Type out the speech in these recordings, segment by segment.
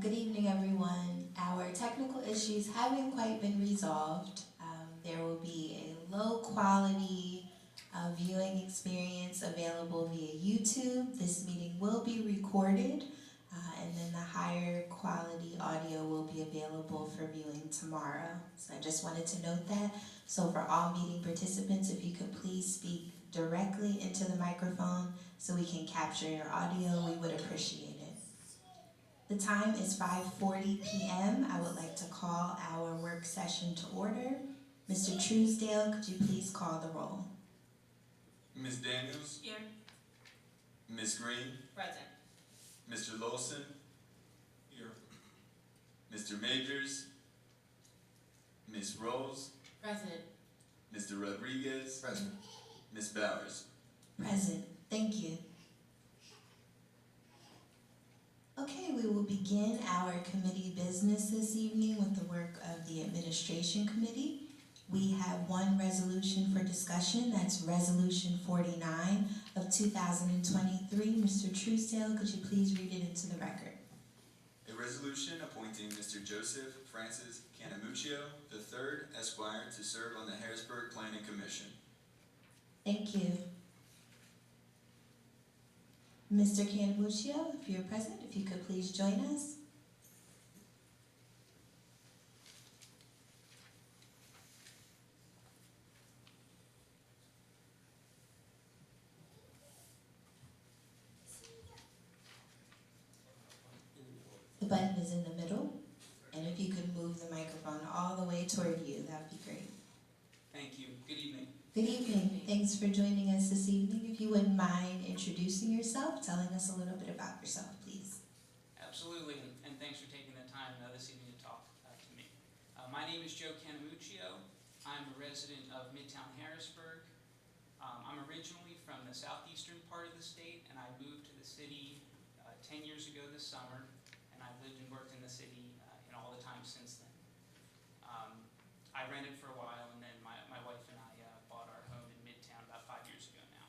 Good evening, everyone. Our technical issues haven't quite been resolved. There will be a low quality viewing experience available via YouTube. This meeting will be recorded, and then the higher quality audio will be available for viewing tomorrow. So I just wanted to note that. So for all meeting participants, if you could please speak directly into the microphone so we can capture your audio, we would appreciate it. The time is 5:40 p.m. I would like to call our work session to order. Mr. Truesdale, could you please call the roll? Ms. Daniels? Here. Ms. Green? Present. Mr. Lawson? Here. Mr. Majors? Ms. Rose? Present. Mr. Rodriguez? Present. Ms. Bowers? Present. Thank you. Okay, we will begin our committee business this evening with the work of the Administration Committee. We have one resolution for discussion. That's Resolution 49 of 2023. Mr. Truesdale, could you please read it into the record? A resolution appointing Mr. Joseph Francis Canamuccio III, Esquire, to serve on the Harrisburg Planning Commission. Thank you. Mr. Canamuccio, if you're present, if you could please join us. The button is in the middle, and if you could move the microphone all the way toward you, that would be great. Thank you. Good evening. Good evening. Thanks for joining us this evening. If you wouldn't mind introducing yourself, telling us a little bit about yourself, please. Absolutely, and thanks for taking the time this evening to talk to me. My name is Joe Canamuccio. I'm a resident of Midtown Harrisburg. I'm originally from the southeastern part of the state, and I moved to the city 10 years ago this summer, and I've lived and worked in the city in all the time since then. I rented for a while, and then my wife and I bought our home in Midtown about 5 years ago now.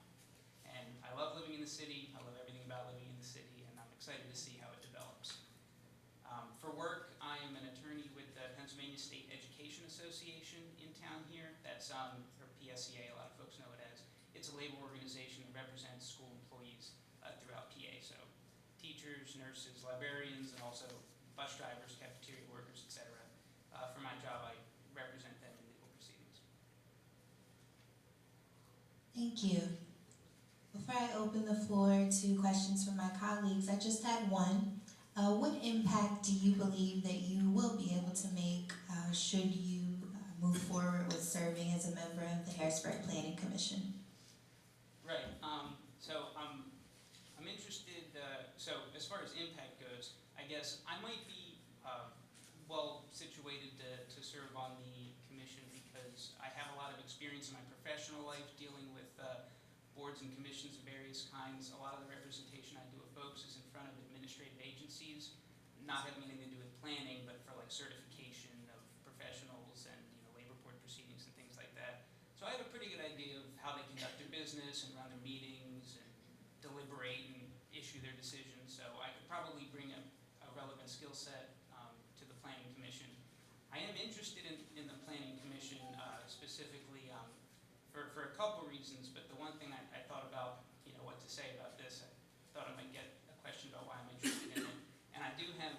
And I love living in the city. I love everything about living in the city, and I'm excited to see how it develops. For work, I am an attorney with the Pennsylvania State Education Association in town here. That's, or PSEA, a lot of folks know it as. It's a labor organization that represents school employees throughout PA. So teachers, nurses, librarians, and also bus drivers, cafeteria workers, etc. For my job, I represent them in legal proceedings. Thank you. Before I open the floor to questions from my colleagues, I just had one. What impact do you believe that you will be able to make should you move forward with serving as a member of the Harrisburg Planning Commission? Right. So I'm interested. So as far as impact goes, I guess I might be well situated to serve on the commission because I have a lot of experience in my professional life dealing with boards and commissions of various kinds. A lot of the representation I do with folks is in front of administrative agencies, not having anything to do with planning, but for like certification of professionals and labor board proceedings and things like that. So I have a pretty good idea of how they conduct their business and run their meetings and deliberate and issue their decisions. So I could probably bring a relevant skill set to the Planning Commission. I am interested in the Planning Commission specifically for a couple reasons, but the one thing I thought about, what to say about this, I thought I might get a question about why I'm interested in it. And I do have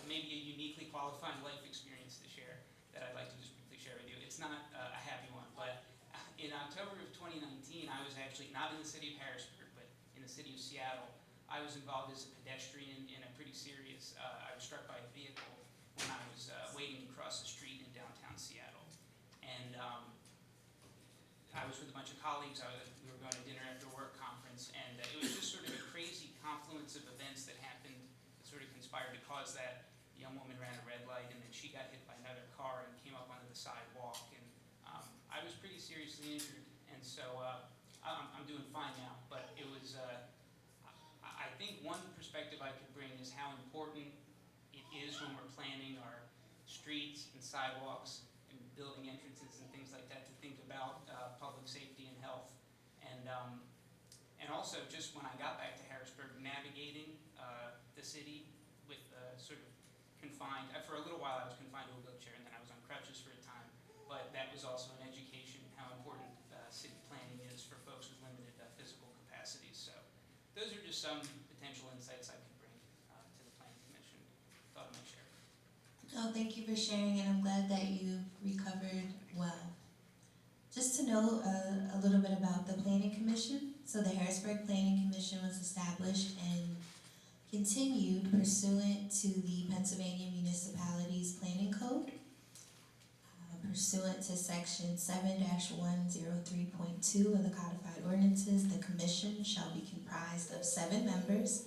maybe a uniquely qualified life experience to share that I'd like to just briefly share with you. It's not a happy one, but in October of 2019, I was actually not in the city of Harrisburg, but in the city of Seattle. I was involved as a pedestrian in a pretty serious, I was struck by a vehicle when I was waiting to cross the street in downtown Seattle. And I was with a bunch of colleagues. We were going to dinner after a work conference, and it was just sort of a crazy confluence of events that happened that sort of conspired to cause that. The young woman ran a red light, and then she got hit by another car and came up onto the sidewalk. And I was pretty seriously injured, and so I'm doing fine now. But it was, I think one perspective I could bring is how important it is when we're planning our streets and sidewalks and building entrances and things like that to think about public safety and health. And also just when I got back to Harrisburg, navigating the city confined, for a little while I was confined to a wheelchair, and then I was on crutches for a time. But that was also an education in how important city planning is for folks with limited physical capacities. So those are just some potential insights I could bring to the Planning Commission. Thought I might share. Oh, thank you for sharing, and I'm glad that you recovered well. Just to know a little bit about the Planning Commission. So the Harrisburg Planning Commission was established and continued pursuant to the Pennsylvania Municipalities Planning Code. Pursuant to section 7-103.2 of the codified ordinances, the commission shall be comprised of 7 members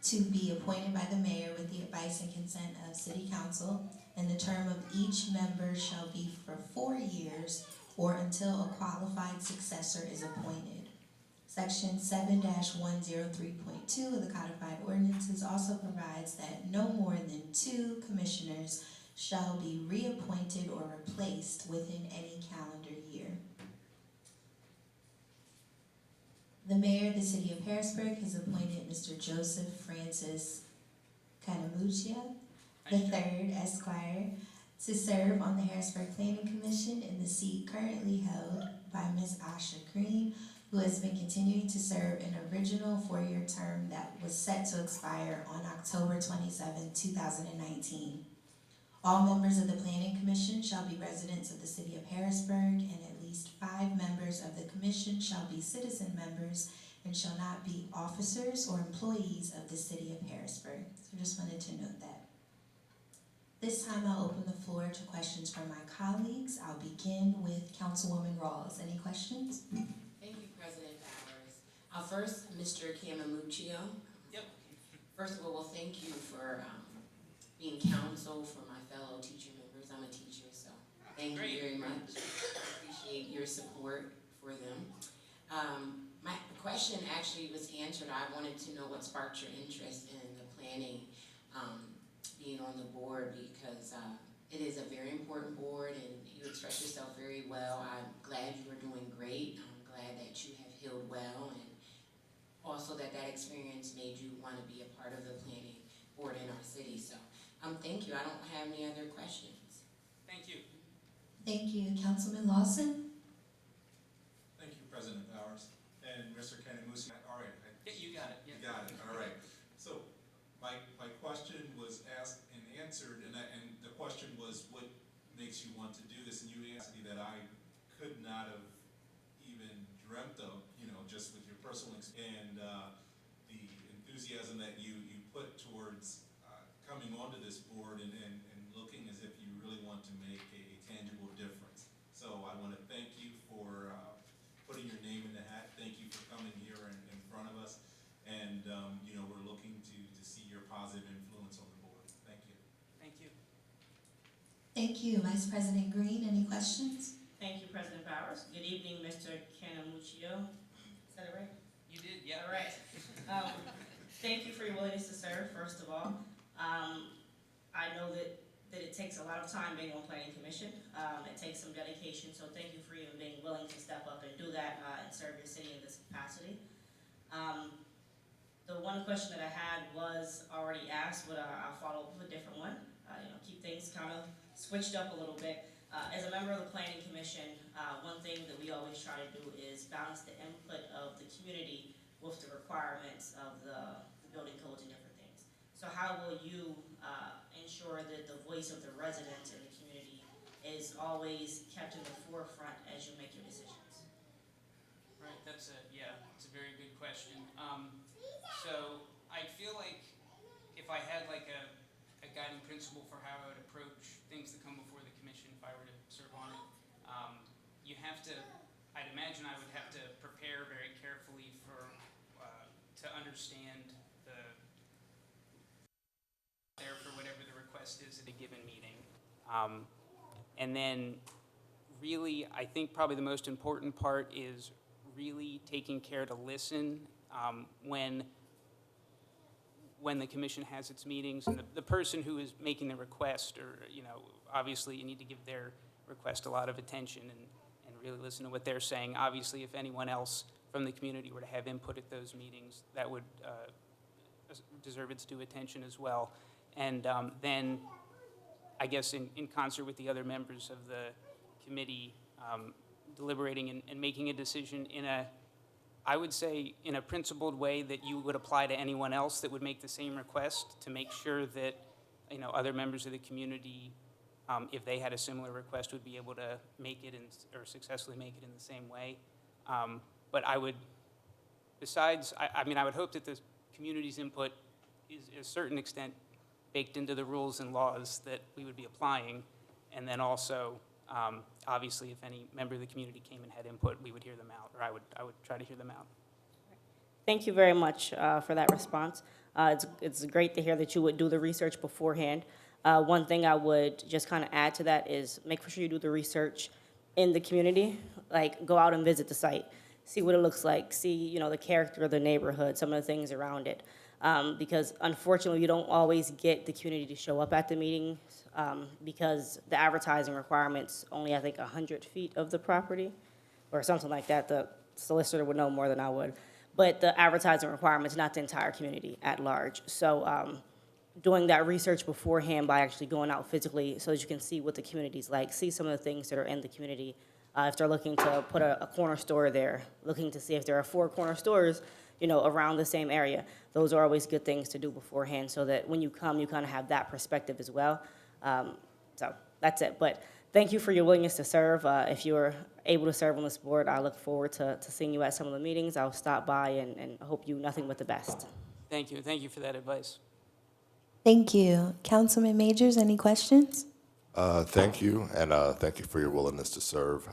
to be appointed by the mayor with the advice and consent of city council, and the term of each member shall be for 4 years or until a qualified successor is appointed. Section 7-103.2 of the codified ordinances also provides that no more than 2 commissioners shall be reappointed or replaced within any calendar year. The mayor of the city of Harrisburg has appointed Mr. Joseph Francis Canamuccia III, Esquire, to serve on the Harrisburg Planning Commission in the seat currently held by Ms. Asha Green, who has been continuing to serve an original 4-year term that was set to expire on October 27, 2019. All members of the Planning Commission shall be residents of the city of Harrisburg, and at least 5 members of the commission shall be citizen members and shall not be officers or employees of the city of Harrisburg. So just wanted to note that. This time I'll open the floor to questions from my colleagues. I'll begin with Councilwoman Rawls. Any questions? Thank you, President Bowers. First, Mr. Camamuccio. Yep. First of all, thank you for being counsel for my fellow teacher members. I'm a teacher, so thank you very much. I appreciate your support for them. My question actually was answered. I wanted to know what sparked your interest in the planning, being on the board, because it is a very important board and you express yourself very well. I'm glad you are doing great. I'm glad that you have healed well, and also that experience made you want to be a part of the planning board in our city. So thank you. I don't have any other questions. Thank you. Thank you. Councilman Lawson? Thank you, President Bowers. And Mr. Canamucci, all right. Yeah, you got it. You got it, all right. So my question was asked and answered, and the question was, what makes you want to do this? And you answered me that I could not have even dreamt of, just with your personal experience and the enthusiasm that you put towards coming onto this board and looking as if you really want to make a tangible difference. So I want to thank you for putting your name in the hat. Thank you for coming here in front of us. And, we're looking to see your positive influence on the board. Thank you. Thank you. Thank you. Vice President Green, any questions? Thank you, President Bowers. Good evening, Mr. Canamuccio. Is that it right? You did, yeah. All right. Thank you for your willingness to serve, first of all. I know that it takes a lot of time being on Planning Commission. It takes some dedication, so thank you for even being willing to step up and do that and serve your city in this capacity. The one question that I had was already asked, but I'll follow up with a different one. Keep things kind of switched up a little bit. As a member of the Planning Commission, one thing that we always try to do is balance the input of the community with the requirements of the building codes and different things. So how will you ensure that the voice of the residents in the community is always kept in the forefront as you make your decisions? Right, it's a very good question. So I feel like if I had like a guiding principle for how I would approach things that come before the commission, if I were to serve on it, I'd imagine I would have to prepare very carefully to understand for whatever the request is at a given meeting. And then really, I think probably the most important part is really taking care to listen when the commission has its meetings, and the person who is making the request, or obviously you need to give their request a lot of attention and really listen to what they're saying. Obviously, if anyone else from the community were to have input at those meetings, that would deserve its due attention as well. And then I guess in concert with the other members of the committee, deliberating and making a decision in a, I would say, in a principled way that you would apply to anyone else that would make the same request, to make sure that, you know, other members of the community, if they had a similar request, would be able to make it or successfully make it in the same way. But I would, besides, I mean, I would hope that the community's input is to a certain extent baked into the rules and laws that we would be applying. And then also, obviously, if any member of the community came and had input, we would hear them out, or I would try to hear them out. Thank you very much for that response. It's great to hear that you would do the research beforehand. One thing I would just kind of add to that is make sure you do the research in the community. Like, go out and visit the site, see what it looks like, see, you know, the character of the neighborhood, some of the things around it. Because unfortunately, you don't always get the community to show up at the meetings because the advertising requirements only, I think, 100 feet of the property or something like that. The solicitor would know more than I would. But the advertising requirements, not the entire community at large. So doing that research beforehand by actually going out physically so that you can see what the community's like, see some of the things that are in the community. If they're looking to put a corner store there, looking to see if there are 4 corner stores, you know, around the same area. Those are always good things to do beforehand so that when you come, you kind of have that perspective as well. So that's it. But thank you for your willingness to serve. If you're able to serve on this board, I look forward to seeing you at some of the meetings. I'll stop by and hope you nothing but the best. Thank you. Thank you for that advice. Thank you. Councilman Majors, any questions? Thank you, and thank you for your willingness to serve.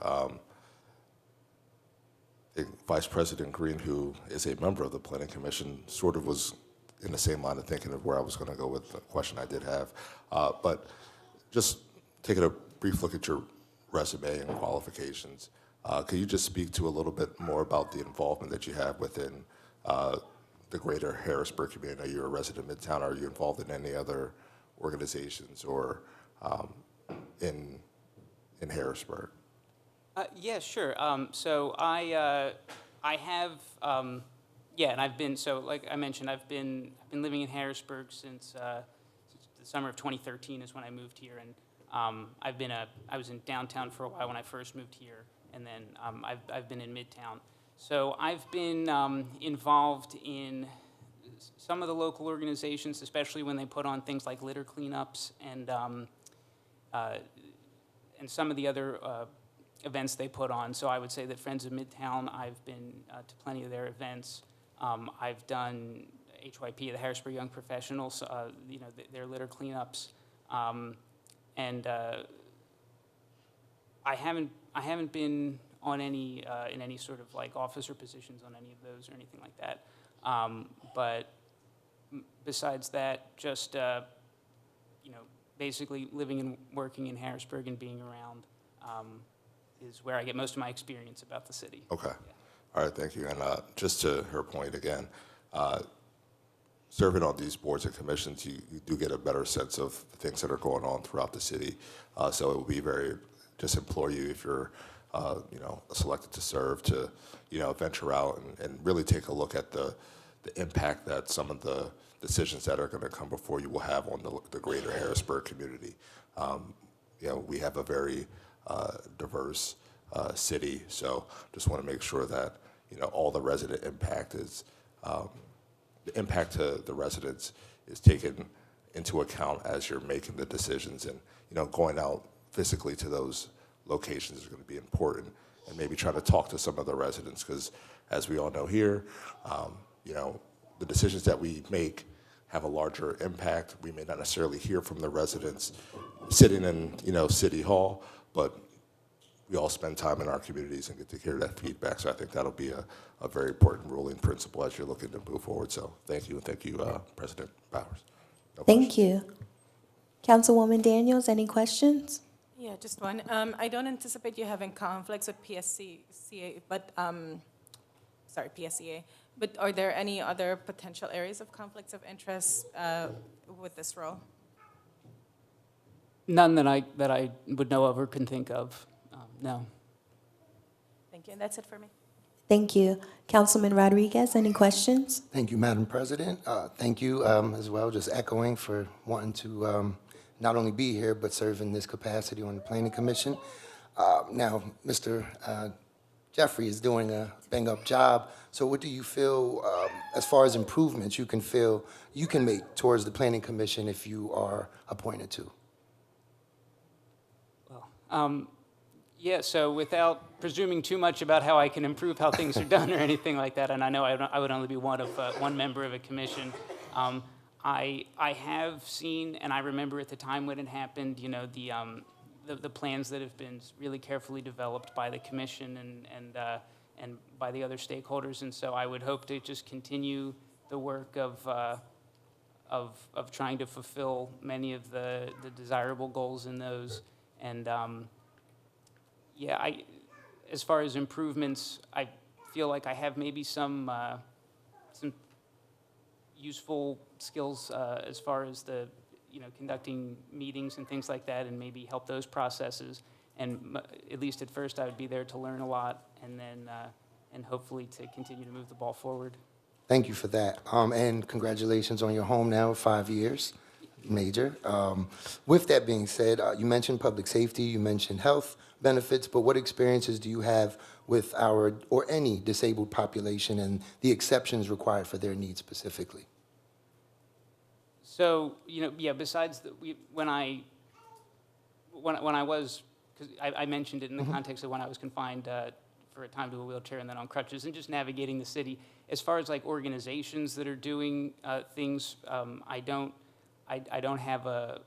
Vice President Green, who is a member of the Planning Commission, sort of was in the same line of thinking of where I was going to go with the question I did have. But just taking a brief look at your resume and qualifications, could you just speak to a little bit more about the involvement that you have within the greater Harrisburg community? I know you're a resident of Midtown. Are you involved in any other organizations or in Harrisburg? Yeah, sure. So I have, yeah, and I've been, so like I mentioned, I've been living in Harrisburg since the summer of 2013 is when I moved here, and I was in downtown for a while when I first moved here, and then I've been in Midtown. So I've been involved in some of the local organizations, especially when they put on things like litter cleanups and some of the other events they put on. So I would say that Friends of Midtown, I've been to plenty of their events. I've done HYP, the Harrisburg Young Professionals, you know, their litter cleanups. And I haven't been on any in any sort of like officer positions on any of those or anything like that. But besides that, just you know, basically living and working in Harrisburg and being around is where I get most of my experience about the city. Okay. Yeah. All right, thank you. And just to her point again, serving on these boards and commissions, you do get a better sense of the things that are going on throughout the city. So it would be just implore you, if you're you know, selected to serve, to, you know, venture out and really take a look at the impact that some of the decisions that are going to come before you will have on the greater Harrisburg community. You know, we have a very diverse city, so just want to make sure that, you know, all the resident impact is, the impact to the residents is taken into account as you're making the decisions, and, you know, going out physically to those locations is going to be important, and maybe try to talk to some of the residents, because as we all know here, you know, the decisions that we make have a larger impact. We may not necessarily hear from the residents sitting in, you know, City Hall, but we all spend time in our communities and get to hear that feedback. So I think that'll be a very important ruling principle as you're looking to move forward. So thank you, and thank you, President Bowers. No Thank you. Councilwoman Daniels, any questions? Yeah, just one. I don't anticipate you having conflicts with PSCA, but, PSCA. But are there any other potential areas of conflicts of interest with this role? None that I would know of or can think of. No. Thank you, and that's it for me. Thank you. Councilman Rodriguez, any questions? Thank you, Madam President. Thank you as well, just echoing for wanting to not only be here, but serve in this capacity on the Planning Commission. Now, Mr. Jeffrey is doing a bang-up job, so what do you feel, as far as improvements you can make towards the Planning Commission if you are appointed to? Yeah, so without presuming too much about how I can improve how things are done or anything like that, and I know I would only be one member of a commission, I have seen, and I remember at the time when it happened, you know, the plans that have been really carefully developed by the commission and by the other stakeholders, and so I would hope to just continue the work of trying to fulfill many of the desirable goals in those, and yeah, as far as improvements, I feel like I have maybe some useful skills as far as conducting meetings and things like that, and maybe help those processes. And at least at first, I would be there to learn a lot, and then and hopefully to continue to move the ball forward. Thank you for that. And congratulations on your home now, 5 years, major. With that being said, you mentioned public safety, you mentioned health benefits, but what experiences do you have with our, or any disabled population and the exceptions required for their needs specifically? So, yeah, besides when I was, because I mentioned it in the context of when I was confined for a time to a wheelchair and then on crutches and just navigating the city. As far as like organizations that are doing things, I don't have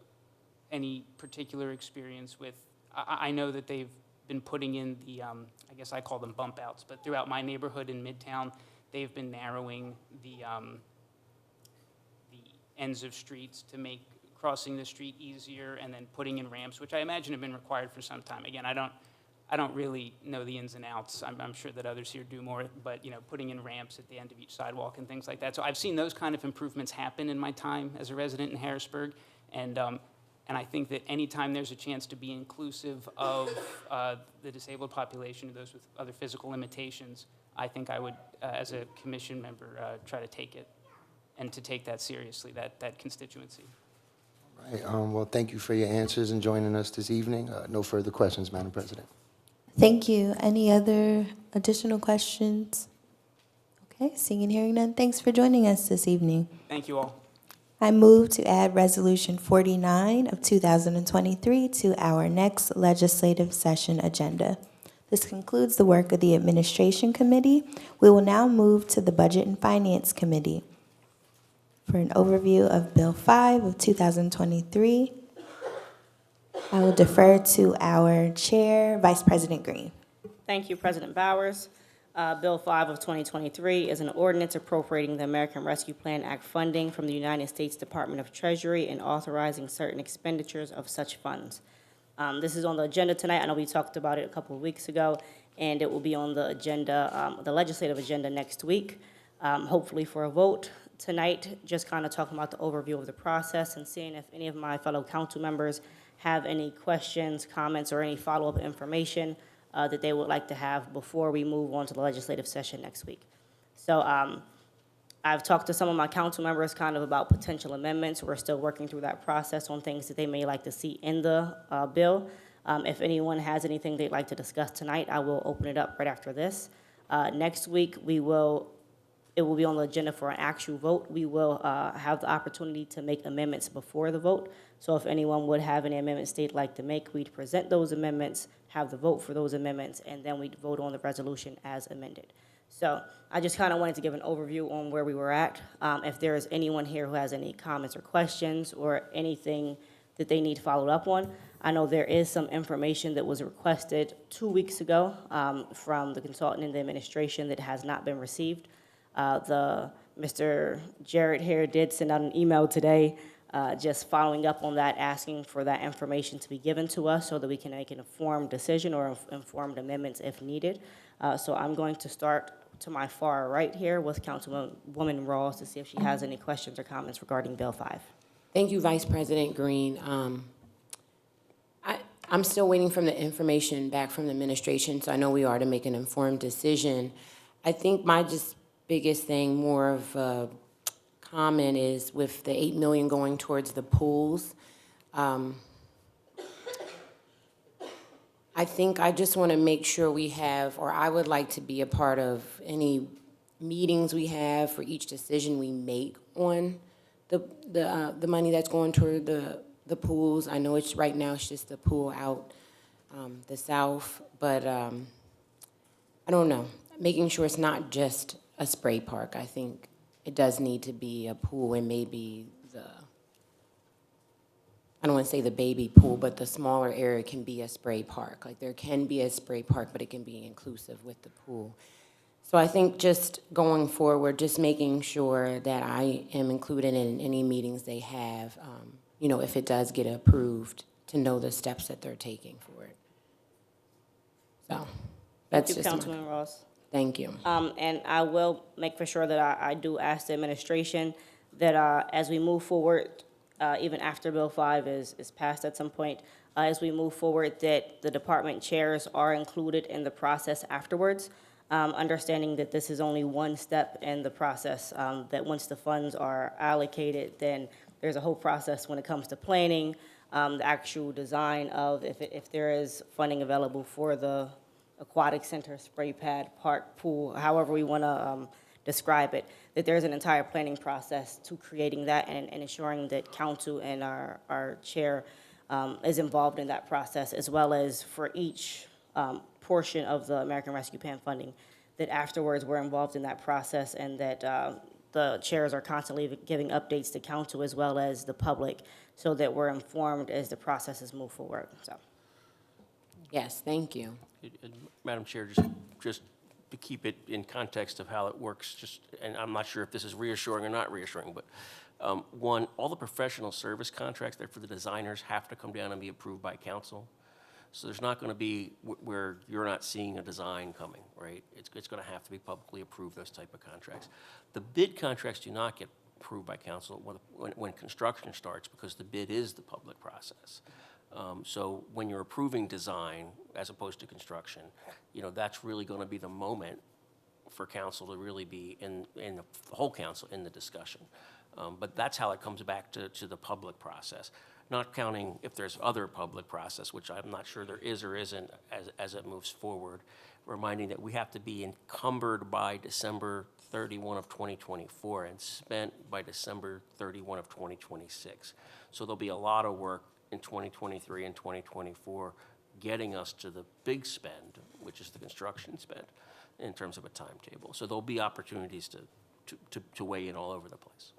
any particular experience with. I know that they've been putting in the, I guess I call them bump outs, but throughout my neighborhood in Midtown, they've been narrowing the ends of streets to make crossing the street easier, and then putting in ramps, which I imagine have been required for some time. Again, I don't really know the ins and outs. I'm sure that others here do more, but putting in ramps at the end of each sidewalk and things like that. So I've seen those kind of improvements happen in my time as a resident in Harrisburg, and I think that anytime there's a chance to be inclusive of the disabled population, or those with other physical limitations, I think I would, as a commission member, try to take it, and to take that seriously, that constituency. All right. Well, thank you for your answers and joining us this evening. No further questions, Madam President. Thank you. Any other additional questions? Okay, seeing and hearing none, thanks for joining us this evening. Thank you all. I move to add Resolution 49 of 2023 to our next legislative session agenda. This concludes the work of the Administration Committee. We will now move to the Budget and Finance Committee for an overview of Bill 5 of 2023. I will defer to our Chair, Vice President Green. Thank you, President Bowers. Bill 5 of 2023 is an ordinance appropriating the American Rescue Plan Act funding from the United States Department of Treasury and authorizing certain expenditures of such funds. This is on the agenda tonight. I know we talked about it a couple of weeks ago, and it will be on the agenda, the legislative agenda next week, hopefully for a vote. Tonight, just kind of talking about the overview of the process and seeing if any of my fellow council members have any questions, comments, or any follow-up information that they would like to have before we move on to the legislative session next week. So I've talked to some of my council members kind of about potential amendments. We're still working through that process on things that they may like to see in the bill. If anyone has anything they'd like to discuss tonight, I will open it up right after this. Next week, it will be on the agenda for an actual vote. We will have the opportunity to make amendments before the vote. So if anyone would have any amendments they'd like to make, we'd present those amendments, have the vote for those amendments, and then we'd vote on the resolution as amended. So I just kind of wanted to give an overview on where we were at. If there is anyone here who has any comments or questions or anything that they need followed up on, I know there is some information that was requested 2 weeks ago from the consultant in the administration that has not been received. Mr. Jarrett here did send out an email today just following up on that, asking for that information to be given to us so that we can make an informed decision or informed amendments if needed. So I'm going to start to my far right here with Councilwoman Rawls to see if she has any questions or comments regarding Bill 5. Thank you, Vice President Green. I'm still waiting for the information back from the administration, so I know we are to make an informed decision. I think my just biggest thing, more of a comment, is with the $8 million going towards the pools. I think I just want to make sure we have, or I would like to be a part of any meetings we have for each decision we make on the money that's going toward the pools. I know it's, right now, it's just the pool out the south, but I don't know. Making sure it's not just a spray park. I think it does need to be a pool and maybe I don't want to say the baby pool, but the smaller area can be a spray park. Like, there can be a spray park, but it can be inclusive with the pool. So I think just going forward, just making sure that I am included in any meetings they have, you know, if it does get approved, to know the steps that they're taking for it. So, that's Thank you, just Councilman Ross. Thank you. And I will make for sure that I do ask the administration that as we move forward, even after Bill 5 is passed at some point, as we move forward, that the department chairs are included in the process afterwards, understanding that this is only one step in the process, that once the funds are allocated, then there's a whole process when it comes to planning, the actual design of if there is funding available for the aquatic center, spray pad, park, pool, however we want to describe it, that there's an entire planning process to creating that and ensuring that council and our chair is involved in that process, as well as for each portion of the American Rescue Plan funding, that afterwards we're involved in that process and that the chairs are constantly giving updates to council as well as the public so that we're informed as the processes move forward, so. Yes, thank you. Madam Chair, just to keep it in context of how it works, and I'm not sure if this is reassuring or not reassuring, but one, all the professional service contracts there for the designers have to come down and be approved by council. So there's not going to be where you're not seeing a design coming, right? It's going to have to be publicly approved, those type of contracts. The bid contracts do not get approved by council when construction starts, because the bid is the public process. So when you're approving design as opposed to construction, you know, that's really going to be the moment for council to really be in the whole council in the discussion. But that's how it comes back to the public process, not counting if there's other public process, which I'm not sure there is or isn't as it moves forward, reminding that we have to be encumbered by December 31 of 2024 and spent by December 31 of 2026. So there'll be a lot of work in 2023 and 2024 getting us to the big spend, which is the construction spend, in terms of a timetable. So there'll be opportunities to weigh in all over the place.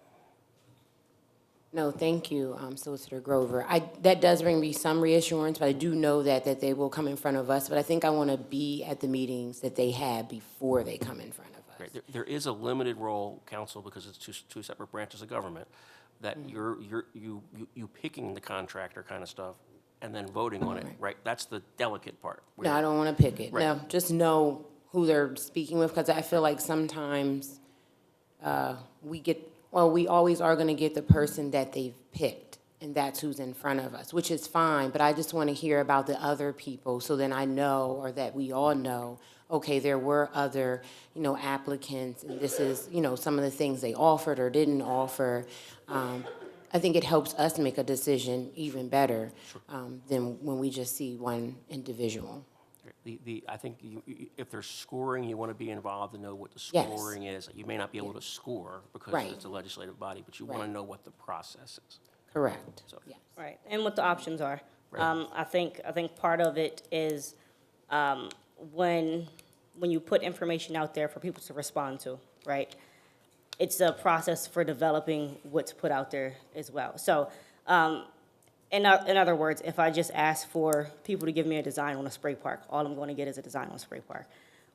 No, thank you, Solicitor Grover. That does bring me some reassurance, but I do know that they will come in front of us. But I think I want to be at the meetings that they have before they come in front of us. Right. There is a limited role, council, because it's two separate branches of government, that you picking the contractor kind of stuff and then voting on it, right? That's the delicate part. No, I don't want to pick it. Right. No, just know who they're speaking with, because I feel like sometimes we always are going to get the person that they've picked, and that's who's in front of us, which is fine, but I just want to hear about the other people, so then I know, or that we all know, okay, there were other, applicants, and this is, some of the things they offered or didn't offer. I think it helps us make a decision even better than when we just see one individual. I think if there's scoring, you want to be involved and know what the Yes. scoring is. You may not be able to score because Right. it's a legislative body, but you want to know what the process is. Correct. So- Yes. Right, and what the options are. Right. I think part of it is when you put information out there for people to respond to, right? It's a process for developing what's put out there as well. So, in other words, if I just ask for people to give me a design on a spray park, all I'm going to get is a design on a spray park.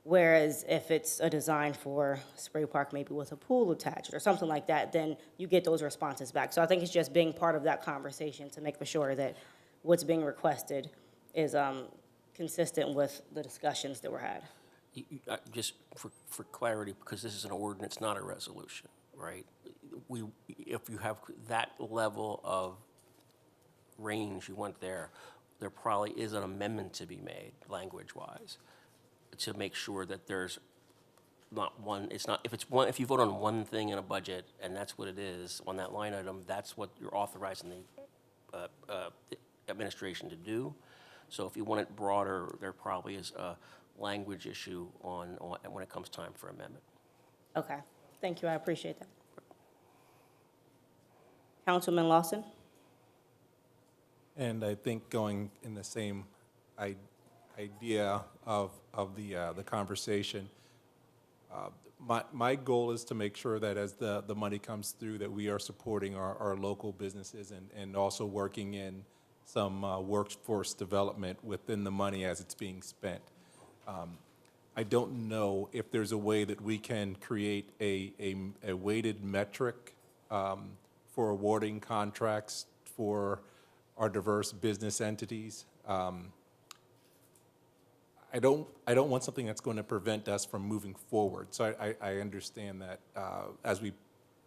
Whereas if it's a design for a spray park, maybe with a pool attached or something like that, then you get those responses back. So I think it's just being part of that conversation to make for sure that what's being requested is consistent with the discussions that were had. Just for clarity, because this is an ordinance, not a resolution, right? If you have that level of range you want there probably is an amendment to be made, language-wise, to make sure that there's not one, if you vote on one thing in a budget, and that's what it is, on that line item, that's what you're authorizing the administration to do. So if you want it broader, there probably is a language issue on when it comes time for amendment. Okay, thank you, I appreciate that. Councilman Lawson? And I think going in the same idea of the conversation, my goal is to make sure that as the money comes through, that we are supporting our local businesses and also working in some workforce development within the money as it's being spent. I don't know if there's a way that we can create a weighted metric for awarding contracts for our diverse business entities. I don't want something that's going to prevent us from moving forward. So I understand that as we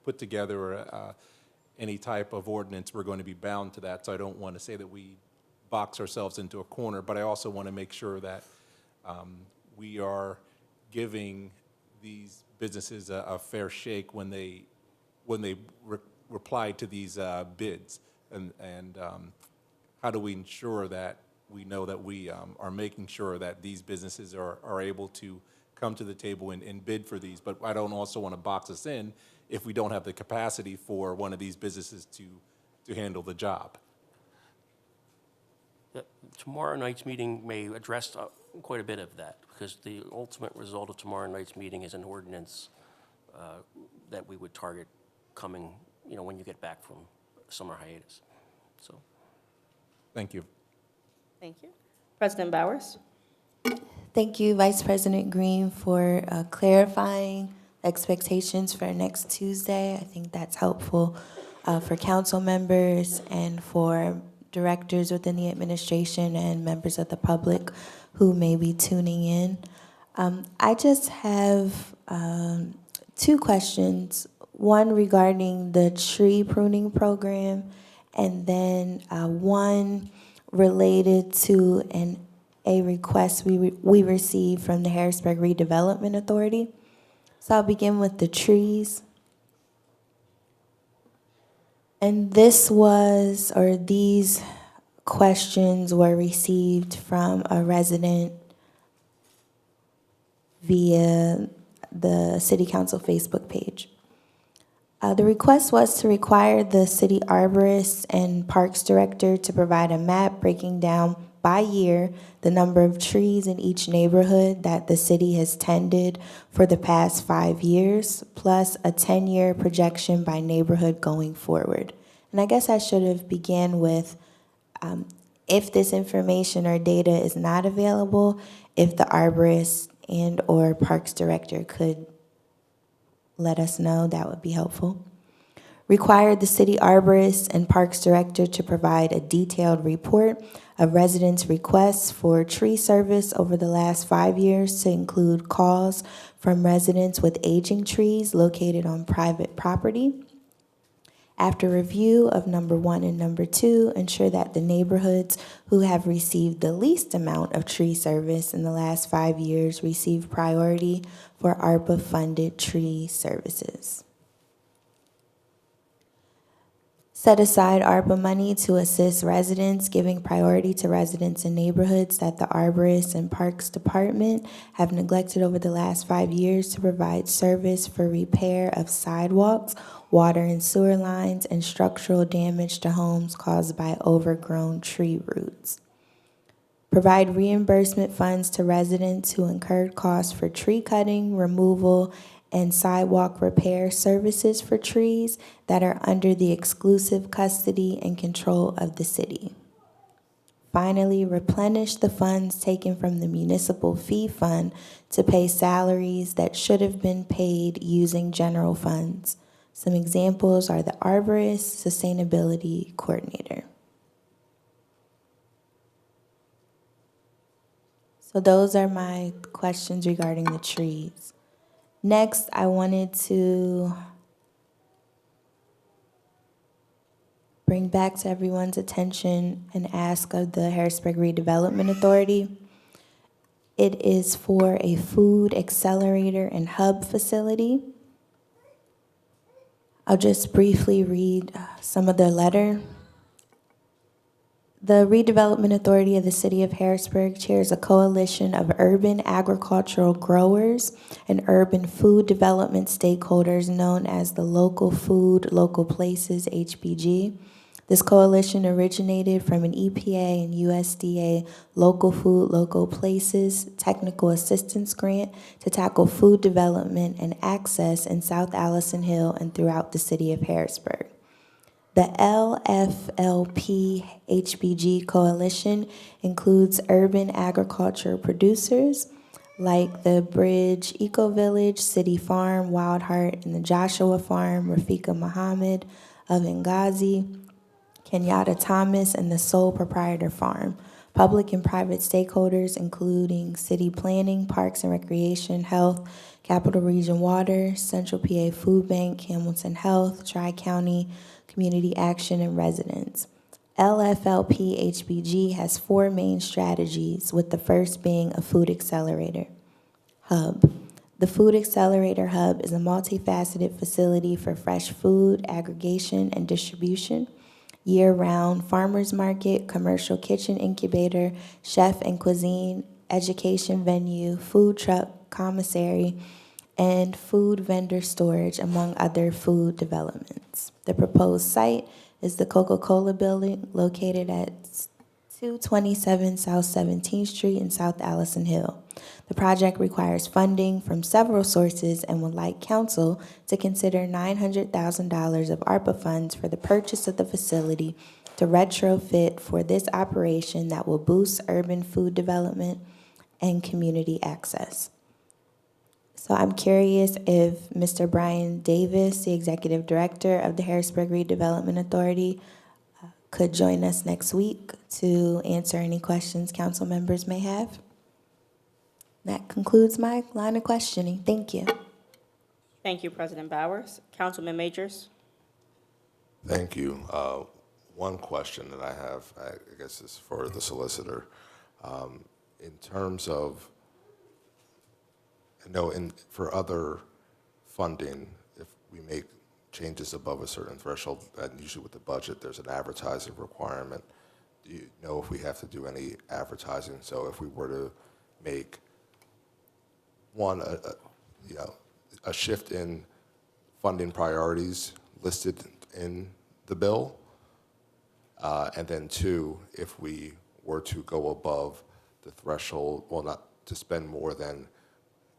put together any type of ordinance, we're going to be bound to that. So I don't want to say that we box ourselves into a corner, but I also want to make sure that we are giving these businesses a fair shake when they reply to these bids, and how do we ensure that we know that we are making sure that these businesses are able to come to the table and bid for these. But I don't also want to box us in if we don't have the capacity for one of these businesses to handle the job. Tomorrow night's meeting may address quite a bit of that, because the ultimate result of tomorrow night's meeting is an ordinance that we would target coming, when you get back from summer hiatus. So, Thank you. Thank you. President Bowers? Thank you, Vice President Green, for clarifying expectations for next Tuesday. I think that's helpful for council members and for directors within the administration and members of the public who may be tuning in. I just have two questions, one regarding the tree pruning program, and then one related to a request we received from the Harrisburg Redevelopment Authority. So I'll begin with the trees. And these questions were received from a resident via the City Council Facebook page. The request was to require the city arborist and parks director to provide a map breaking down by year the number of trees in each neighborhood that the city has tended for the past 5 years, plus a 10-year projection by neighborhood going forward. And I guess I should have began with, if this information or data is not available, if the arborist and or parks director could let us know, that would be helpful. Required the city arborist and parks director to provide a detailed report of residents' requests for tree service over the last 5 years, to include calls from residents with aging trees located on private property. After review of number 1 and number 2, ensure that the neighborhoods who have received the least amount of tree service in the last 5 years receive priority for ARPA-funded tree services. Set aside ARPA money to assist residents, giving priority to residents in neighborhoods that the Arborist and Parks Department have neglected over the last 5 years to provide service for repair of sidewalks, water and sewer lines, and structural damage to homes caused by overgrown tree roots. Provide reimbursement funds to residents who incurred costs for tree cutting, removal, and sidewalk repair services for trees that are under the exclusive custody and control of the city. Finally, replenish the funds taken from the municipal fee fund to pay salaries that should have been paid using general funds. Some examples are the arborist, sustainability coordinator. So those are my questions regarding the trees. Next, I wanted to bring back to everyone's attention and ask of the Harrisburg Redevelopment Authority. It is for a food accelerator and hub facility. I'll just briefly read some of their letter. The Redevelopment Authority of the City of Harrisburg chairs a coalition of urban agricultural growers and urban food development stakeholders known as the Local Food, Local Places, HBG. This coalition originated from an EPA and USDA Local Food, Local Places technical assistance grant to tackle food development and access in South Allison Hill and throughout the City of Harrisburg. The LFLP HBG coalition includes urban agriculture producers like the Bridge Eco Village, City Farm, Wild Heart, and the Joshua Farm, Rafika Muhammad of Ngazi, Kenyatta Thomas, and the Sole Proprietor Farm. Public and private stakeholders, including city planning, parks and recreation, health, Capital Region Water, Central PA Food Bank, Hamilton Health, Tri-County, Community Action, and residents. LFLP HBG has 4 main strategies, with the first being a food accelerator hub. The Food Accelerator Hub is a multifaceted facility for fresh food, aggregation, and distribution. Year-round farmers market, commercial kitchen incubator, chef and cuisine, education venue, food truck, commissary, and food vendor storage, among other food developments. The proposed site is the Coca-Cola building located at 227 South 17th Street in South Allison Hill. The project requires funding from several sources and would like council to consider $900,000 of ARPA funds for the purchase of the facility to retrofit for this operation that will boost urban food development and community access. So I'm curious if Mr. Brian Davis, the Executive Director of the Harrisburg Redevelopment Authority, could join us next week to answer any questions council members may have. That concludes my line of questioning. Thank you. Thank you, President Bowers. Councilman Majors? Thank you. One question that I have, I guess, is for the solicitor. In terms of, I know for other funding, if we make changes above a certain threshold, and usually with the budget, there's an advertising requirement. Do you know if we have to do any advertising? So if we were to make a shift in funding priorities listed in the bill, and then 2, if we were to go above the threshold, well, not to spend more than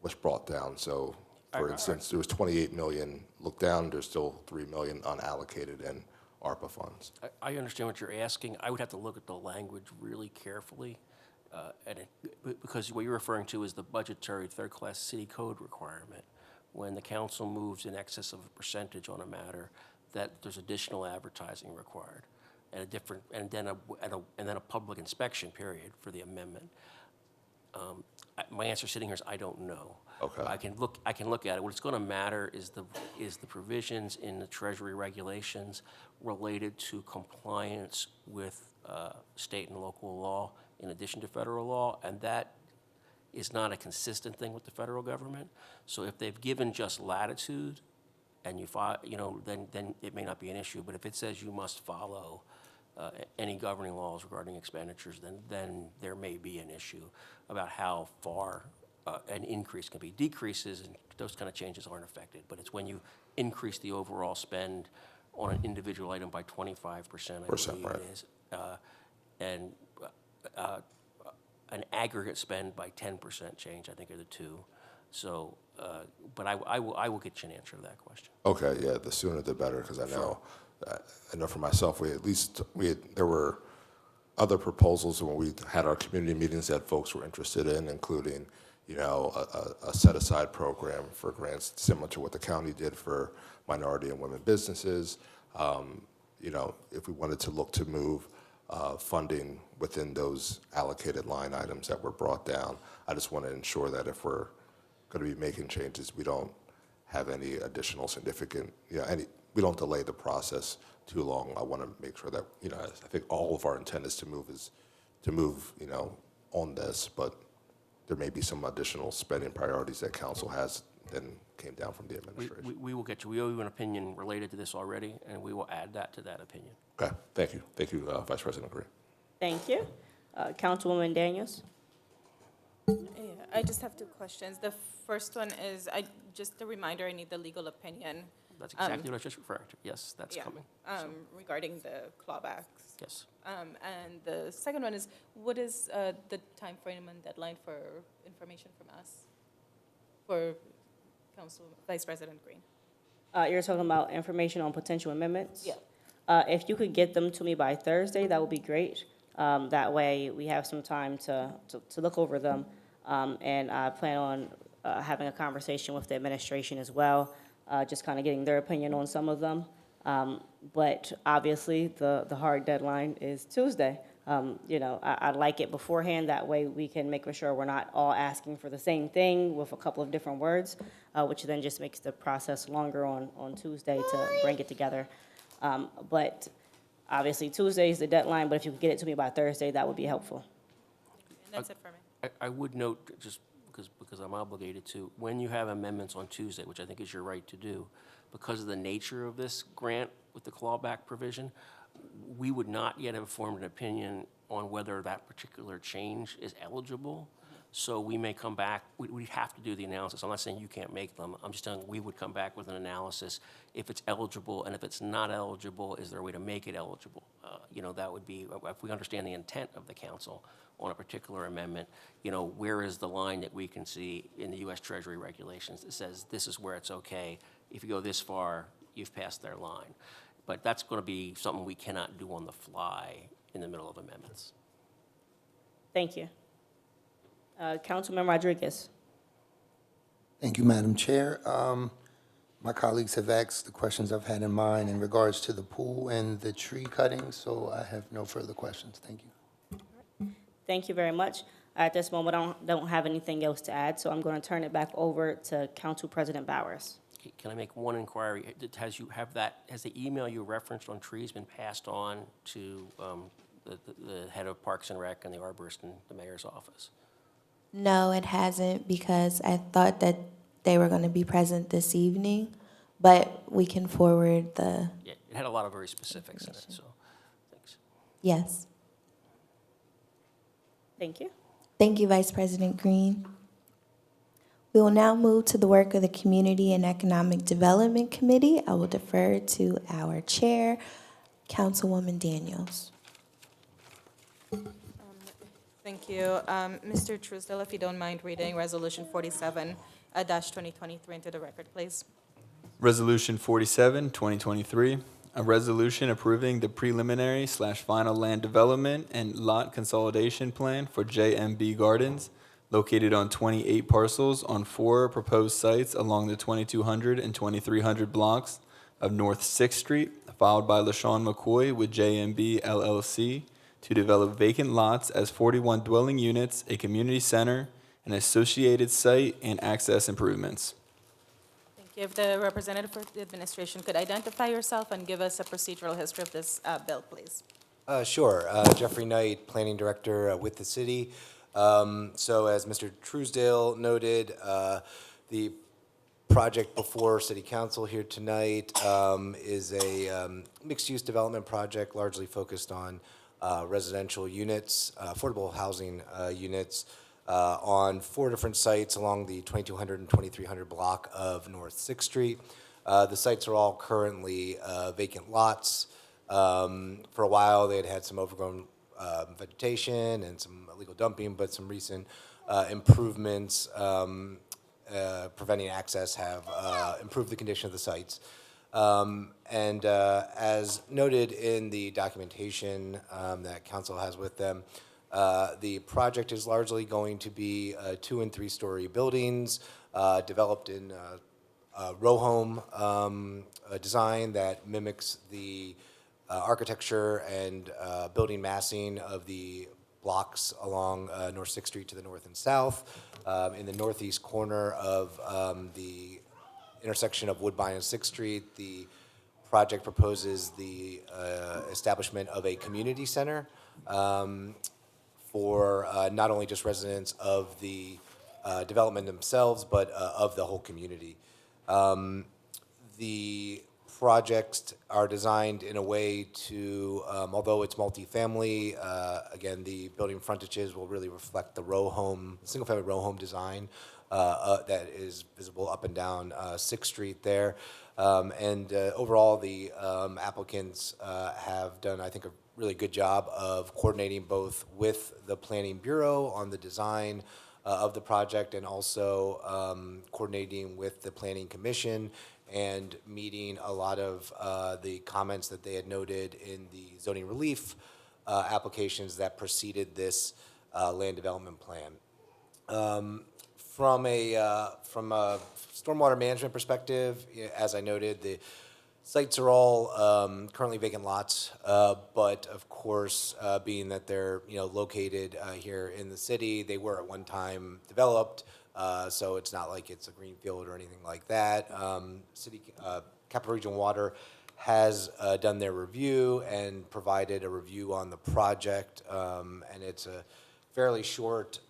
what's brought down. So, for instance, there was 28 million looked down. There's still 3 million unallocated in ARPA funds. I understand what you're asking. I would have to look at the language really carefully. Because what you're referring to is the budgetary third-class city code requirement. When the council moves in excess of a percentage on a matter, that there's additional advertising required, and then a public inspection period for the amendment. My answer sitting here is I don't know. Okay. I can look at it. What's going to matter is the provisions in the Treasury regulations related to compliance with state and local law in addition to federal law, and that is not a consistent thing with the federal government. So if they've given just latitude, and then it may not be an issue. But if it says you must follow any governing laws regarding expenditures, then there may be an issue about how far an increase can be. Decreases and those kind of changes aren't affected, but it's when you increase the overall spend on an individual item by 25%, I believe right. it is, and an aggregate spend by 10% change, I think are the two. So, but I will get you an answer to that question. Okay, yeah, the sooner the better, because I know for myself, there were other proposals when we had our community meetings that folks were interested in, including, a set-aside program for grants similar to what the county did for minority and women businesses. If we wanted to look to move funding within those allocated line items that were brought down, I just want to ensure that if we're going to be making changes, we don't have any additional significant, we don't delay the process too long. I want to make sure that, I think all of our intent is to move, on this, but there may be some additional spending priorities that council has that came down from the administration. We will get you. We owe you an opinion related to this already, and we will add that to that opinion. Okay, thank you. Thank you, Vice President Green. Thank you. Councilwoman Daniels? Yeah, I just have 2 questions. The first one is, just a reminder, I need the legal opinion. That's exactly what I was just referring to. Yes, that's Yeah, coming. regarding the clawbacks. Yes. And the second one is, what is the time frame and deadline for information from us? For Vice President Green? You're talking about information on potential amendments? Yeah. If you could get them to me by Thursday, that would be great. That way, we have some time to look over them. And I plan on having a conversation with the administration as well, just kind of getting their opinion on some of them. But obviously, the hard deadline is Tuesday. I'd like it beforehand, that way we can make sure we're not all asking for the same thing with a couple of different words, which then just makes the process longer on Tuesday to bring it together. But obviously, Tuesday is the deadline, but if you could get it to me by Thursday, that would be helpful. And that's it for me. I would note, just because I'm obligated to, when you have amendments on Tuesday, which I think is your right to do, because of the nature of this grant with the clawback provision, we would not yet have formed an opinion on whether that particular change is eligible. So we may come back, we'd have to do the analysis. I'm not saying you can't make them. I'm just telling you, we would come back with an analysis if it's eligible, and if it's not eligible, is there a way to make it eligible? That would be, if we understand the intent of the council on a particular amendment, where is the line that we can see in the U.S. Treasury regulations that says this is where it's okay. If you go this far, you've passed their line. But that's going to be something we cannot do on the fly in the middle of amendments. Thank you. Councilman Rodriguez? Thank you, Madam Chair. My colleagues have asked the questions I've had in mind in regards to the pool and the tree cutting, so I have no further questions. Thank you. Thank you very much. At this moment, I don't have anything else to add, so I'm going to turn it back over to Council President Bowers. Can I make one inquiry? Has the email you referenced on trees been passed on to the head of Parks and Rec and the arborist in the mayor's office? No, it hasn't, because I thought that they were going to be present this evening, but we can forward the, Yeah, it had a lot of very specifics in it, so thanks. yes. Thank you. Thank you, Vice President Green. We will now move to the work of the Community and Economic Development Committee. I will defer to our chair, Councilwoman Daniels. Thank you. Mr. Truesdale, if you don't mind reading Resolution 47-2023 into the record, please. Resolution 47, 2023, a resolution approving the preliminary/final land development and lot consolidation plan for JMB Gardens, located on 28 parcels on 4 proposed sites along the 2200 and 2300 blocks of North 6th Street, filed by LaShawn McCoy with JMB LLC, to develop vacant lots as 41 dwelling units, a community center, an associated site, and access improvements. Thank you. If the representative for the administration could identify yourself and give us a procedural history of this bill, please. Sure. Jeffrey Knight, Planning Director with the city. So as Mr. Truesdale noted, the project before City Council here tonight is a mixed-use development project largely focused on residential units, affordable housing units on 4 different sites along the 2200 and 2300 block of North 6th Street. The sites are all currently vacant lots. For a while, they had had some overgrown vegetation and some illegal dumping, but some recent improvements preventing access have improved the condition of the sites. As noted in the documentation that council has with them, the project is largely going to be 2- and 3-story buildings developed in row home design that mimics the architecture and building massing of the blocks along North 6th Street to the north and south. In the northeast corner of the intersection of Woodbine and 6th Street, the project proposes the establishment of a community center for not only just residents of the development themselves, but of the whole community. The projects are designed in a way to, although it's multifamily, again, the building frontages will really reflect the row home, single-family row home design that is visible up and down 6th Street there. Overall, the applicants have done, I think, a really good job of coordinating both with the Planning Bureau on the design of the project and also coordinating with the Planning Commission and meeting a lot of the comments that they had noted in the zoning relief applications that preceded this land development plan. From a stormwater management perspective, as I noted, the sites are all currently vacant lots, but of course, being that they're located here in the city, they were at one time developed, so it's not like it's a greenfield or anything like that. Capital Region Water has done their review and provided a review on the project, and it's a fairly short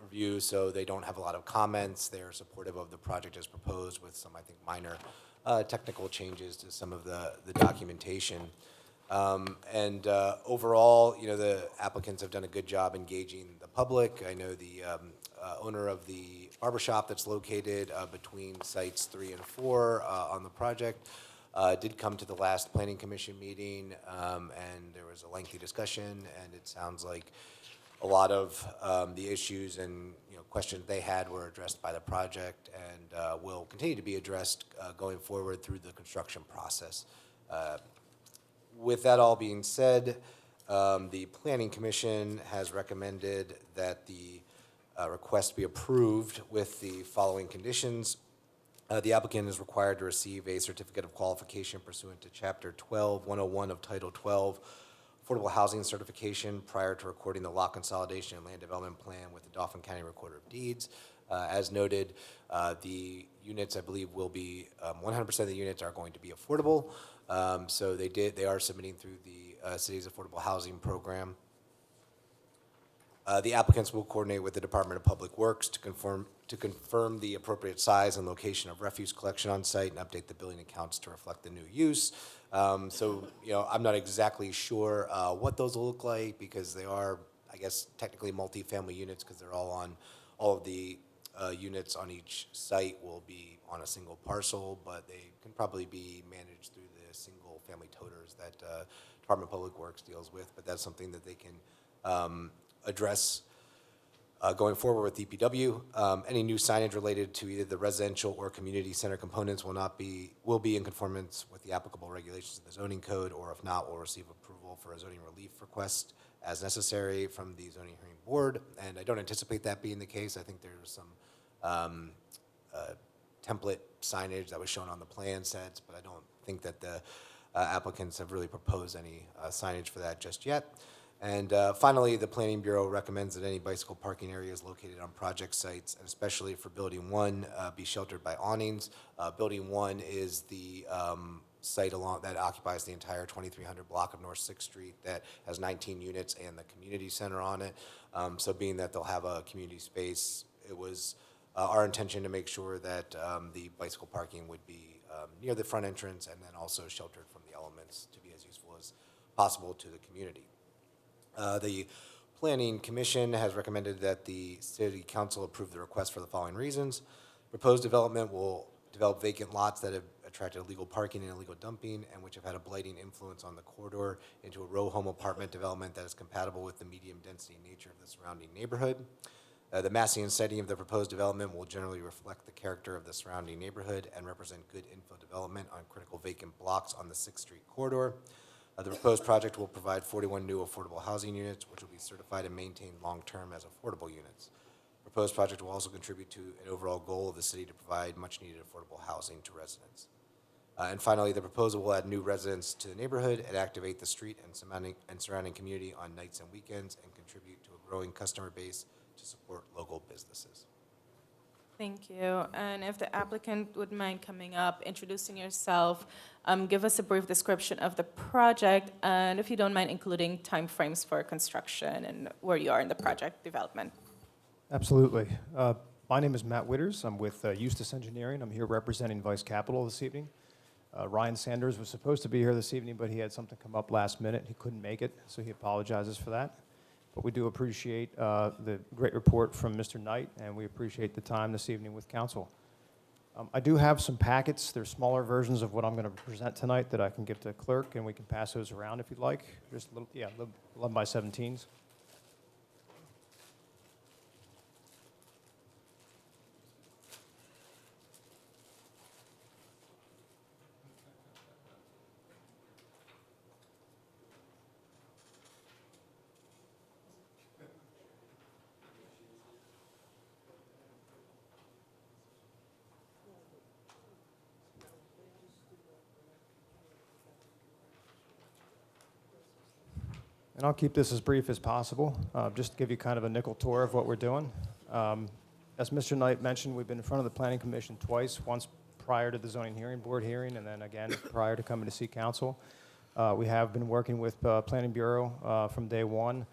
review, so they don't have a lot of comments. They're supportive of the project as proposed with some, I think, minor technical changes to some of the documentation. Overall, the applicants have done a good job engaging the public. I know the owner of the barbershop that's located between sites 3 and 4 on the project did come to the last Planning Commission meeting, and there was a lengthy discussion, and it sounds like a lot of the issues and questions they had were addressed by the project and will continue to be addressed going forward through the construction process. With that all being said, the Planning Commission has recommended that the request be approved with the following conditions. The applicant is required to receive a certificate of qualification pursuant to Chapter 12-101 of Title 12 Affordable Housing Certification prior to recording the lot consolidation and land development plan with the Dauphin County Recorder of Deeds. As noted, the units, I believe, will be 100% of the units are going to be affordable. So they are submitting through the city's affordable housing program. The applicants will coordinate with the Department of Public Works to confirm the appropriate size and location of refuse collection on site and update the billing accounts to reflect the new use. So, I'm not exactly sure what those will look like because they are, I guess, technically multifamily units because they're all of the units on each site will be on a single parcel, but they can probably be managed through the single family toters that Department of Public Works deals with, but that's something that they can address going forward with DPW. Any new signage related to either the residential or community center components will be in conformance with the applicable regulations of the zoning code, or if not, will receive approval for a zoning relief request as necessary from the zoning hearing board. And I don't anticipate that being the case. I think there's some template signage that was shown on the plan sets, but I don't think that the applicants have really proposed any signage for that just yet. And finally, the Planning Bureau recommends that any bicycle parking areas located on project sites, and especially for Building 1, be sheltered by awnings. Building 1 is the site that occupies the entire 2300 block of North 6th Street that has 19 units and the community center on it. So being that they'll have a community space, it was our intention to make sure that the bicycle parking would be near the front entrance and then also sheltered from the elements to be as useful as possible to the community. The Planning Commission has recommended that the City Council approve the request for the following reasons. Proposed development will develop vacant lots that have attracted illegal parking and illegal dumping and which have had a blighting influence on the corridor into a row home apartment development that is compatible with the medium density nature of the surrounding neighborhood. The massing and setting of the proposed development will generally reflect the character of the surrounding neighborhood and represent good infill development on critical vacant blocks on the 6th Street corridor. The proposed project will provide 41 new affordable housing units, which will be certified and maintained long-term as affordable units. The proposed project will also contribute to an overall goal of the city to provide much-needed affordable housing to residents. And finally, the proposal will add new residents to the neighborhood and activate the street and surrounding community on nights and weekends and contribute to a growing customer base to support local businesses. Thank you. And if the applicant would mind coming up, introducing yourself, give us a brief description of the project, and if you don't mind including timeframes for construction and where you are in the project development. Absolutely. My name is Matt Witters. I'm with Eustace Engineering. I'm here representing Vice Capital this evening. Ryan Sanders was supposed to be here this evening, but he had something come up last minute. He couldn't make it, so he apologizes for that. But we do appreciate the great report from Mr. Knight, and we appreciate the time this evening with council. I do have some packets. They're smaller versions of what I'm going to present tonight that I can give to the clerk, and we can pass those around if you'd like. Just little, 11 by 17s. And I'll keep this as brief as possible, just to give you kind of a nickel tour of what we're doing. As Mr. Knight mentioned, we've been in front of the Planning Commission twice, once prior to the Zoning Hearing Board hearing, and then again prior to coming to see council. We have been working with Planning Bureau from day one.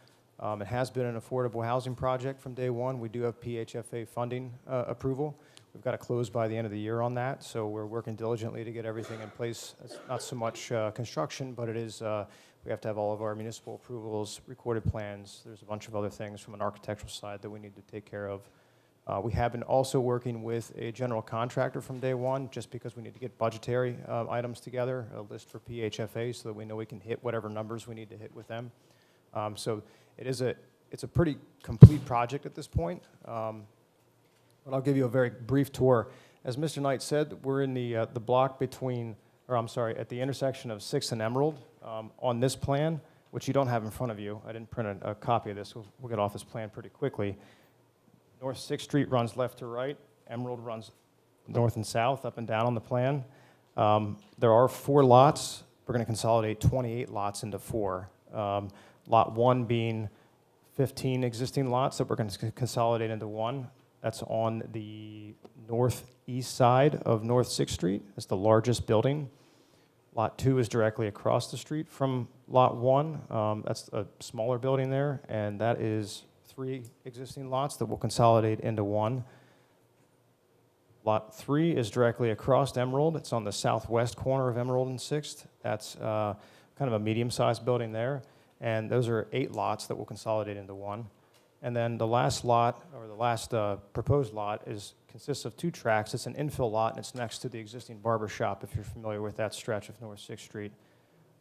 It has been an affordable housing project from day one. We do have PHFA funding approval. We've got to close by the end of the year on that, so we're working diligently to get everything in place. It's not so much construction, but it is, we have to have all of our municipal approvals, recorded plans. There's a bunch of other things from an architectural side that we need to take care of. We have been also working with a general contractor from day one, just because we need to get budgetary items together, a list for PHFA, so that we know we can hit whatever numbers we need to hit with them. So it's a pretty complete project at this point. But I'll give you a very brief tour. As Mr. Knight said, we're in the block between, or I'm sorry, at the intersection of 6th and Emerald. On this plan, which you don't have in front of you, I didn't print a copy of this. We'll get off this plan pretty quickly. North 6th Street runs left to right. Emerald runs north and south, up and down on the plan. There are 4 lots. We're going to consolidate 28 lots into 4. Lot 1 being 15 existing lots that we're going to consolidate into 1. That's on the northeast side of North 6th Street. It's the largest building. Lot 2 is directly across the street from Lot 1. That's a smaller building there, and that is 3 existing lots that will consolidate into 1. Lot 3 is directly across Emerald. It's on the southwest corner of Emerald and 6th. That's kind of a medium-sized building there, and those are 8 lots that will consolidate into 1. And then the last lot, or the last proposed lot, consists of 2 tracks. It's an infill lot, and it's next to the existing barber shop, if you're familiar with that stretch of North 6th Street.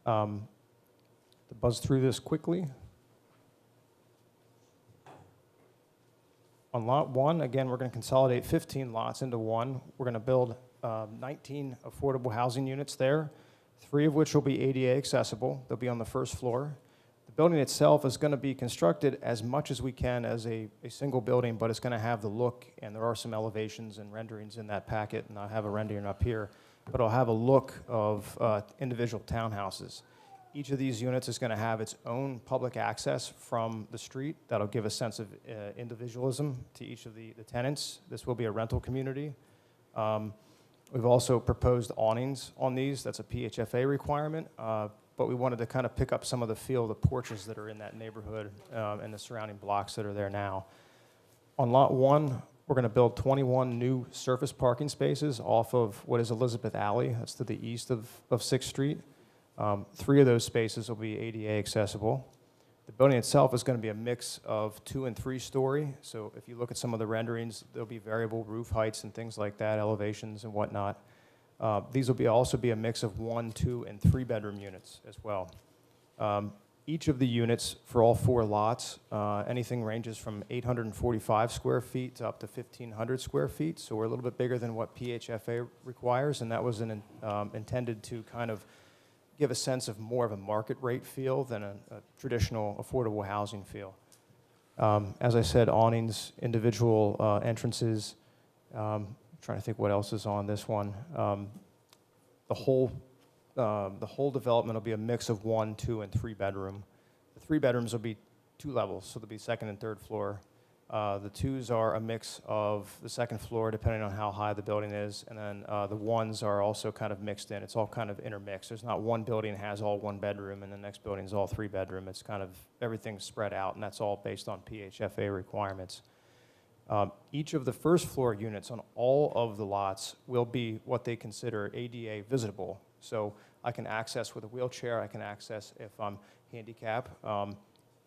To buzz through this quickly. On Lot 1, again, we're going to consolidate 15 lots into 1. We're going to build 19 affordable housing units there, 3 of which will be ADA accessible. They'll be on the first floor. The building itself is going to be constructed as much as we can as a single building, but it's going to have the look, and there are some elevations and renderings in that packet, and I have a rendering up here, but it'll have a look of individual townhouses. Each of these units is going to have its own public access from the street. That'll give a sense of individualism to each of the tenants. This will be a rental community. We've also proposed awnings on these. That's a PHFA requirement. But we wanted to kind of pick up some of the feel of the porches that are in that neighborhood and the surrounding blocks that are there now. On Lot 1, we're going to build 21 new surface parking spaces off of what is Elizabeth Alley. That's to the east of 6th Street. 3 of those spaces will be ADA accessible. The building itself is going to be a mix of 2- and 3-story. So if you look at some of the renderings, there'll be variable roof heights and things like that, elevations and whatnot. These will also be a mix of 1, 2, and 3-bedroom units as well. Each of the units for all 4 lots, anything ranges from 845 square feet to up to 1,500 square feet. So we're a little bit bigger than what PHFA requires, and that was intended to kind of give a sense of more of a market rate feel than a traditional affordable housing feel. As I said, awnings, individual entrances. Trying to think what else is on this one. The whole development will be a mix of 1, 2, and 3-bedroom. The 3 bedrooms will be 2 levels, so they'll be 2nd and 3rd floor. The 2s are a mix of the 2nd floor, depending on how high the building is, and then the 1s are also kind of mixed in. It's all kind of intermixed. There's not one building that has all 1 bedroom, and the next building is all 3-bedroom. It's kind of everything's spread out, and that's all based on PHFA requirements. Each of the first floor units on all of the lots will be what they consider ADA visitable. So I can access with a wheelchair, I can access if I'm handicapped.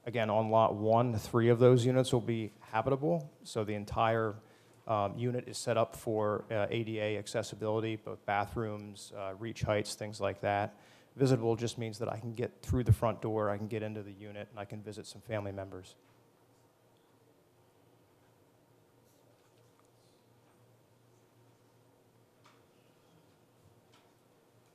Again, on Lot 1, 3 of those units will be habitable, so the entire unit is set up for ADA accessibility, both bathrooms, reach heights, things like that. Visitable just means that I can get through the front door, I can get into the unit, and I can visit some family members.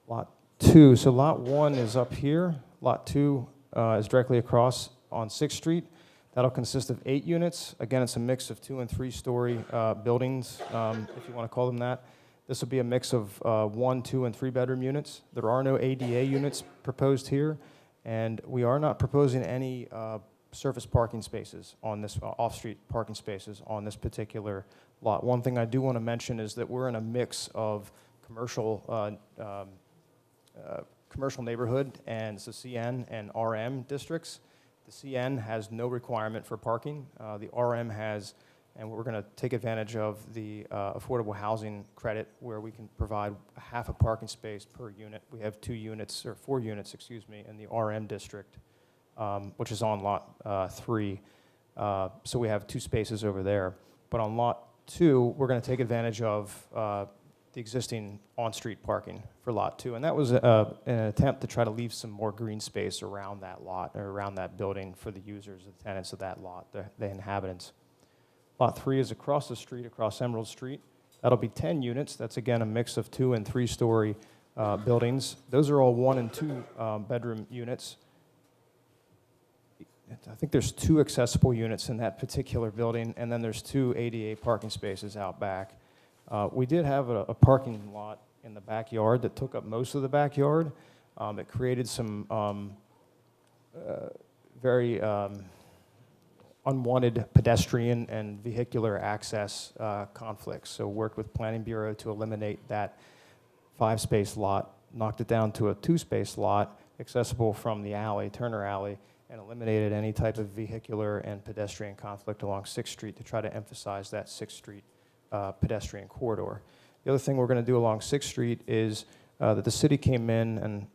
Lot 2, so Lot 1 is up here. Lot 2 is directly across on 6th Street. That'll consist of 8 units. Again, it's a mix of 2- and 3-story buildings, if you want to call them that. This will be a mix of 1-, 2-, and 3-bedroom units. There are no ADA units proposed here, and we are not proposing any surface parking spaces on this, off-street parking spaces on this particular lot. One thing I do want to mention is that we're in a mix of commercial commercial neighborhood, and it's the CN and RM districts. The CN has no requirement for parking. The RM has, and we're going to take advantage of the affordable housing credit where we can provide half a parking space per unit. We have 2 units, or 4 units, excuse me, in the RM district, which is on lot 3. So we have 2 spaces over there. But on lot 2, we're going to take advantage of the existing on-street parking for lot 2. And that was an attempt to try to leave some more green space around that lot, or around that building for the users, the tenants of that lot, the inhabitants. Lot 3 is across the street, across Emerald Street. That'll be 10 units. That's, again, a mix of 2- and 3-story buildings. Those are all 1- and 2-bedroom units. I think there's 2 accessible units in that particular building, and then there's 2 ADA parking spaces out back. We did have a parking lot in the backyard that took up most of the backyard. It created some very unwanted pedestrian and vehicular access conflicts. So worked with Planning Bureau to eliminate that 5-space lot, knocked it down to a 2-space lot, accessible from the alley, Turner Alley, and eliminated any type of vehicular and pedestrian conflict along 6th Street to try to emphasize that 6th Street pedestrian corridor. The other thing we're going to do along 6th Street is that the city came in and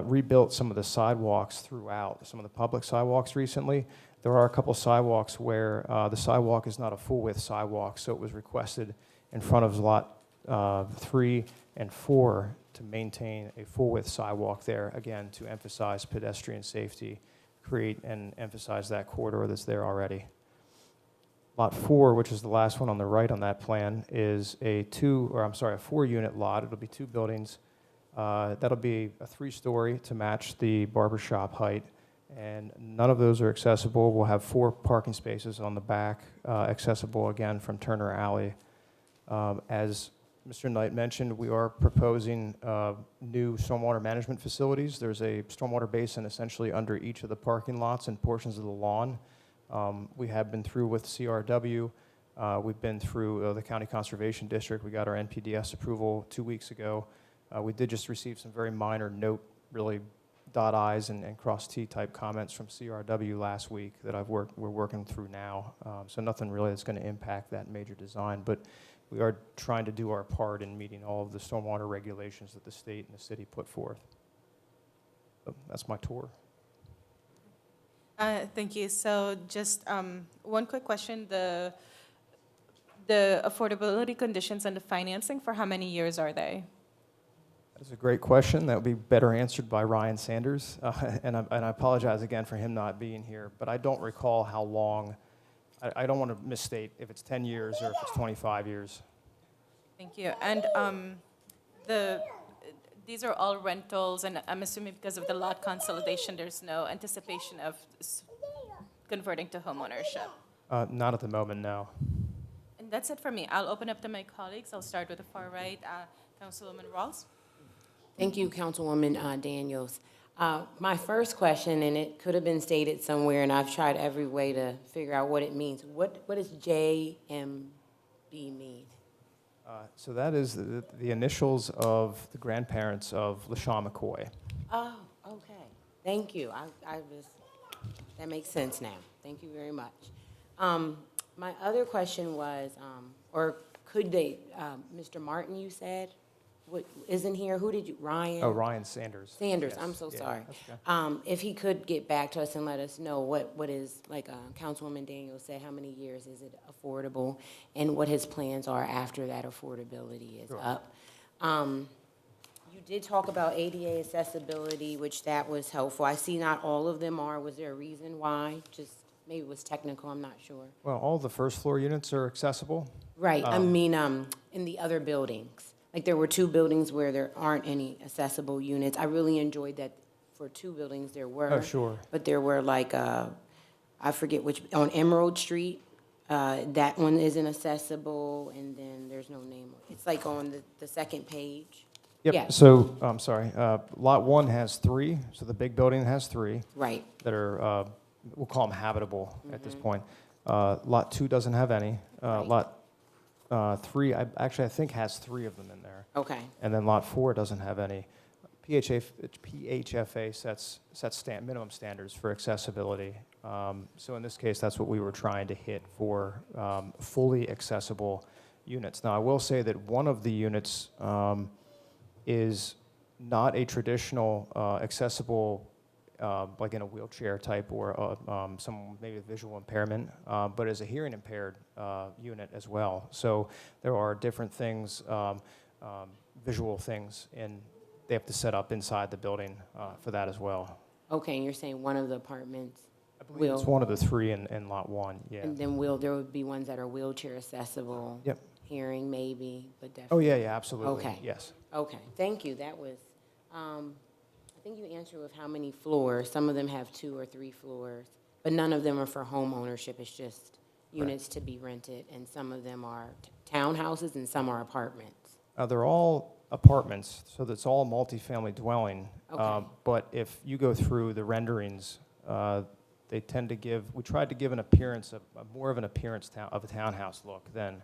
rebuilt some of the sidewalks throughout, some of the public sidewalks recently. There are a couple sidewalks where the sidewalk is not a full-width sidewalk, so it was requested in front of lot 3 and 4 to maintain a full-width sidewalk there, again, to emphasize pedestrian safety, create and emphasize that corridor that's there already. Lot 4, which is the last one on the right on that plan, is a 4-unit lot. It'll be 2 buildings. That'll be a 3-story to match the barbershop height, and none of those are accessible. We'll have 4 parking spaces on the back, accessible again from Turner Alley. As Mr. Knight mentioned, we are proposing new stormwater management facilities. There's a stormwater basin essentially under each of the parking lots and portions of the lawn. We have been through with CRW. We've been through the County Conservation District. We got our NPDS approval 2 weeks ago. We did just receive some very minor note, really dot I's and cross T type comments from CRW last week that we're working through now. So nothing really that's going to impact that major design, but we are trying to do our part in meeting all of the stormwater regulations that the state and the city put forth. So that's my tour. Thank you. So just one quick question. The affordability conditions and the financing, for how many years are they? That's a great question. That would be better answered by Ryan Sanders. And I apologize again for him not being here, but I don't recall how long. I don't want to misstate if it's 10 years or if it's 25 years. Thank you. And these are all rentals, and I'm assuming because of the lot consolidation, there's no anticipation of converting to homeownership. Not at the moment, no. And that's it for me. I'll open up to my colleagues. I'll start with the far right, Councilwoman Rawls. Thank you, Councilwoman Daniels. My first question, and it could have been stated somewhere, and I've tried every way to figure out what it means. What does JMB mean? So that is the initials of the grandparents of LaShawn McCoy. Oh, okay. Thank you. That makes sense now. Thank you very much. My other question was, or could they, Mr. Martin, you said? what, isn't here, who did you, Ryan? Oh, Ryan Sanders. Sanders, Yes, I'm so yeah, sorry. that's okay. If he could get back to us and let us know what is, like Councilwoman Daniels said, how many years is it affordable, and what his plans are after that affordability is Sure. up. You did talk about ADA accessibility, which that was helpful. I see not all of them are. Was there a reason why? Just, maybe it was technical, I'm not sure. Well, all the first floor units are accessible. Right, I mean, in the other buildings. Like, there were 2 buildings where there aren't any accessible units. I really enjoyed that for 2 buildings there were. Oh, sure. But there were like, I forget which, on Emerald Street, that one isn't accessible, and then there's no name. It's like on the second page. Yep, Yeah. so, I'm sorry, Lot 1 has 3, so the big building has 3 Right, that are, we'll call them habitable at this point. Lot 2 doesn't have any. Right. Lot 3, I think has 3 of them in there. okay, And then Lot 4 doesn't have any. PHFA sets minimum standards for accessibility. So in this case, that's what we were trying to hit for fully accessible units. Now, I will say that one of the units is not a traditional accessible, like in a wheelchair type or someone maybe with visual impairment, but is a hearing impaired unit as well. So there are different things, visual things, and they have to set up inside the building for that as well. okay, and you're saying one of the apartments I believe it's will, one of the 3 in Lot 1, yeah. and then there would be ones that are wheelchair accessible? Yep. Hearing maybe, but definitely. Oh, yeah, absolutely. Okay. Yes. Okay, thank you, that was, I think you answered with how many floors. Some of them have 2 or 3 floors, but none of them are for home ownership. It's just units to be rented, and some of them are townhouses and some are apartments. They're all apartments, so that's all multifamily dwelling. Okay. But if you go through the renderings, they tend to give, we tried to give an appearance, more of an appearance of a townhouse look than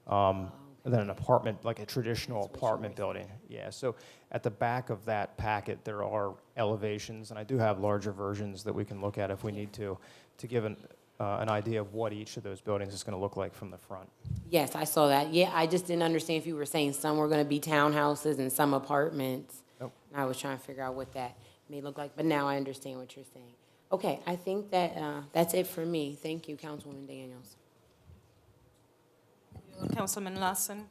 an apartment, like a traditional That's what you apartment were saying. building. Yeah, so at the back of that packet, there are elevations, and I do have larger versions that we can look at if we need to give an idea of what each of those buildings is going to look like from the front. Yes, I saw that. Yeah, I just didn't understand if you were saying some were gonna be townhouses and some apartments. Nope. And I was trying to figure out what that may look like, but now I understand what you're saying. Okay, I think that, that's it for me. Thank you, Councilwoman Daniels. Councilman Lawson?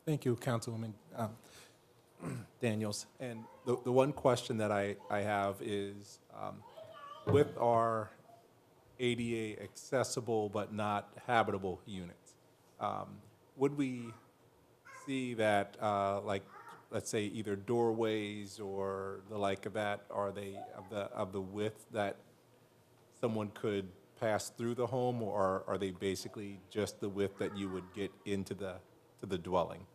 Thank you, Councilwoman Daniels. And the one question that I have is, with our ADA accessible but not habitable units, would we see that, like, let's say either doorways or the like of that, are they of the width that someone could pass through the home, or are they basically just the width that you would get into the dwelling?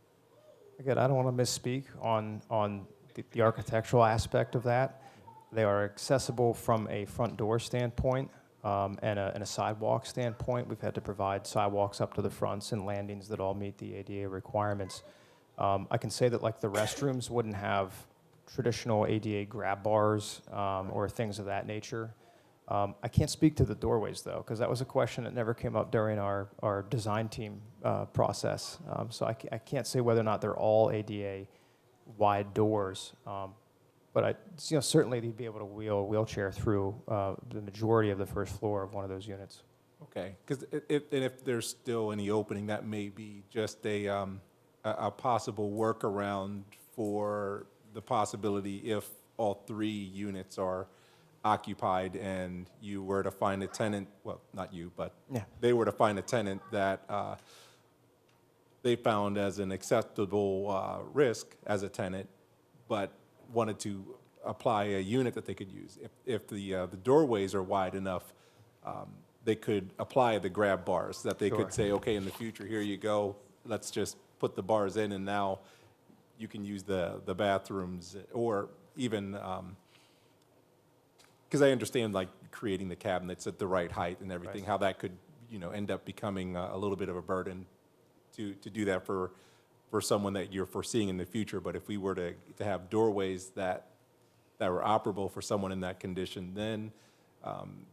Again, I don't want to misspeak on the architectural aspect of that. They are accessible from a front door standpoint and a sidewalk standpoint. We've had to provide sidewalks up to the fronts and landings that all meet the ADA requirements. I can say that, like, the restrooms wouldn't have traditional ADA grab bars or things of that nature. I can't speak to the doorways, though, because that was a question that never came up during our design team process. So I can't say whether or not they're all ADA wide doors. But certainly they'd be able to wheel a wheelchair through the majority of the first floor of one of those units. Okay, because if there's still any opening, that may be just a possible workaround for the possibility if all 3 units are occupied and you were to find a tenant, well, not you, but Yeah. they were to find a tenant that they found as an acceptable risk as a tenant, but wanted to apply a unit that they could use. If the doorways are wide enough, they could apply the grab bars, that they Sure. could say, okay, in the future, here you go, let's just put the bars in, and now you can use the bathrooms, or even, because I understand, like, creating the cabinets at the right height and everything, Right. how that could, end up becoming a little bit of a burden to do that for someone that you're foreseeing in the future. But if we were to have doorways that were operable for someone in that condition, then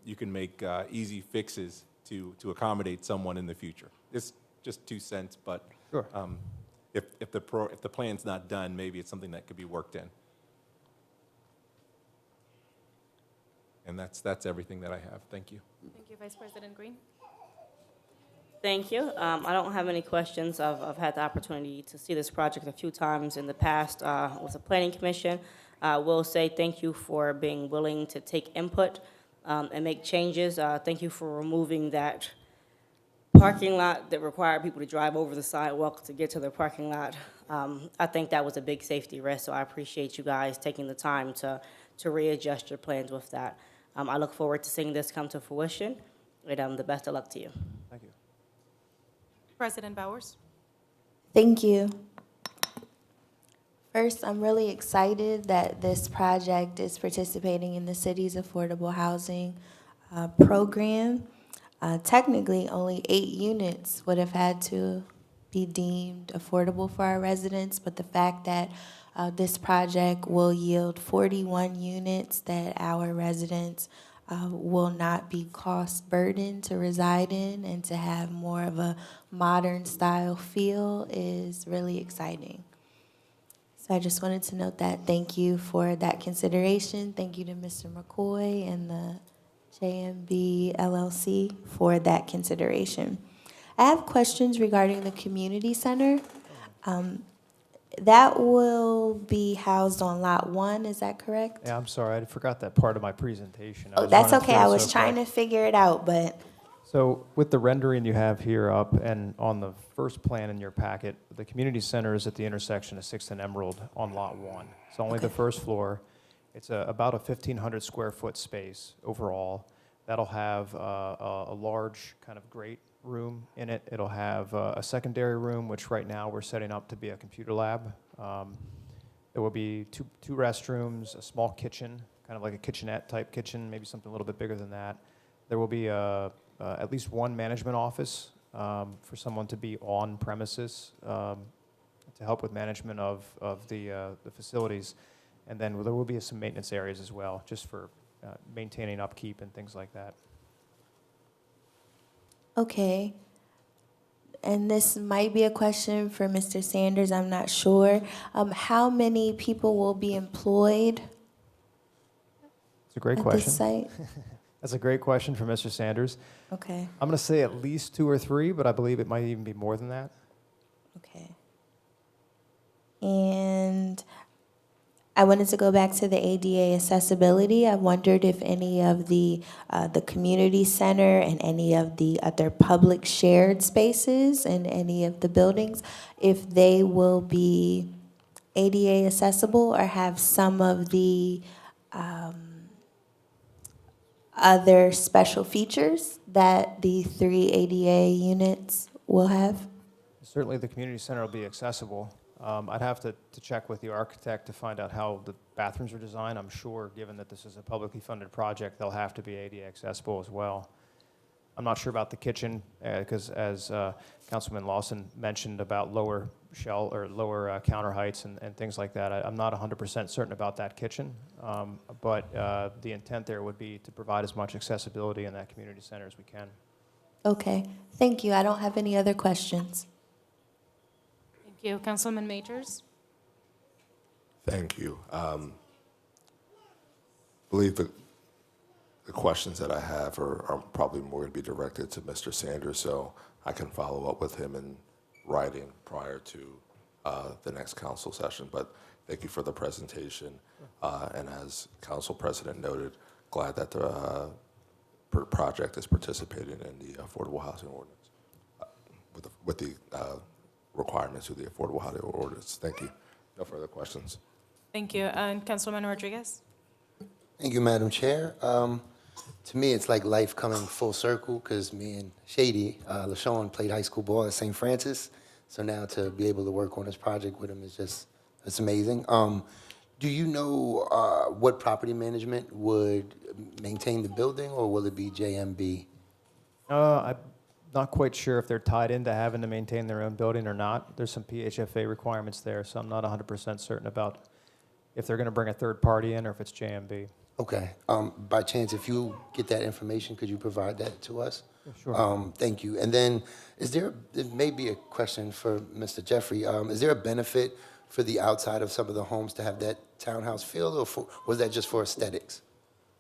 you can make easy fixes to accommodate someone in the future. It's just 2 cents, but Sure. if the plan's not done, maybe it's something that could be worked in. And that's everything that I have. Thank you. Thank you, Vice President Green. Thank you. I don't have any questions. I've had the opportunity to see this project a few times in the past with the Planning Commission. I will say thank you for being willing to take input and make changes. Thank you for removing that parking lot that required people to drive over the sidewalk to get to their parking lot. I think that was a big safety risk, so I appreciate you guys taking the time to readjust your plans with that. I look forward to seeing this come to fruition, and the best of luck to you. Thank you. President Bowers. Thank you. First, I'm really excited that this project is participating in the city's affordable housing program. Technically, only 8 units would have had to be deemed affordable for our residents, but the fact that this project will yield 41 units that our residents will not be cost burdened to reside in and to have more of a modern style feel is really exciting. So I just wanted to note that. Thank you for that consideration. Thank you to Mr. McCoy and the JMB LLC for that consideration. I have questions regarding the community center. That will be housed on Lot 1, is that correct? Yeah, I'm sorry, I forgot that part of my presentation. Oh, that's okay. I was trying to figure it out, but So with the rendering you have here up and on the first plan in your packet, the community center is at the intersection of 6th and Emerald on Lot 1. It's only the first floor. It's about a 1,500 square foot space overall. That'll have a large kind of great room in it. It'll have a secondary room, which right now we're setting up to be a computer lab. There will be two restrooms, a small kitchen, kind of like a kitchenette type kitchen, maybe something a little bit bigger than that. There will be at least one management office for someone to be on premises to help with management of the facilities. And then there will be some maintenance areas as well, just for maintaining upkeep and things like that. okay. And this might be a question for Mr. Sanders, I'm not sure. How many people will be employed It's a great at question. this site? That's a great question for Mr. Sanders. Okay, I'm going to say at least 2 or 3, but I believe it might even be more than that. okay. And I wanted to go back to the ADA accessibility. I wondered if any of the community center and any of the other public shared spaces in any of the buildings, if they will be ADA accessible or have some of the other special features that the 3 ADA units will have? Certainly the community center will be accessible. I'd have to check with the architect to find out how the bathrooms are designed. I'm sure, given that this is a publicly funded project, they'll have to be ADA accessible as well. I'm not sure about the kitchen, because as Councilman Lawson mentioned about lower counter heights and things like that, I'm not 100% certain about that kitchen, but the intent there would be to provide as much accessibility in that community center as we can. Okay, thank you. I don't have any other questions. Thank you. Councilman Majors. Thank you. Believe the questions that I have are probably more going to be directed to Mr. Sanders, so I can follow up with him in writing prior to the next council session. But thank you for the presentation. And as Council President noted, glad that the project is participating in the Affordable Housing Ordinance with the requirements of the Affordable Housing Ordinance. Thank you. No further questions. Thank you. And Councilman Rodriguez. Thank you, Madam Chair. To me, it's like life coming full circle because me and Shady, LaShawn, played high school ball at St. Francis. So now to be able to work on this project with him is just, it's amazing. Do you know what property management would maintain the building, or will it be JMB? I'm not quite sure if they're tied into having to maintain their own building or not. There's some PHFA requirements there, so I'm not 100% certain about if they're going to bring a third party in or if it's JMB. Okay. By chance, if you get that information, could you provide that to us? Sure. Thank you. And then, it may be a question for Mr. Jeffrey, is there a benefit for the outside of some of the homes to have that townhouse feel, or was that just for aesthetics?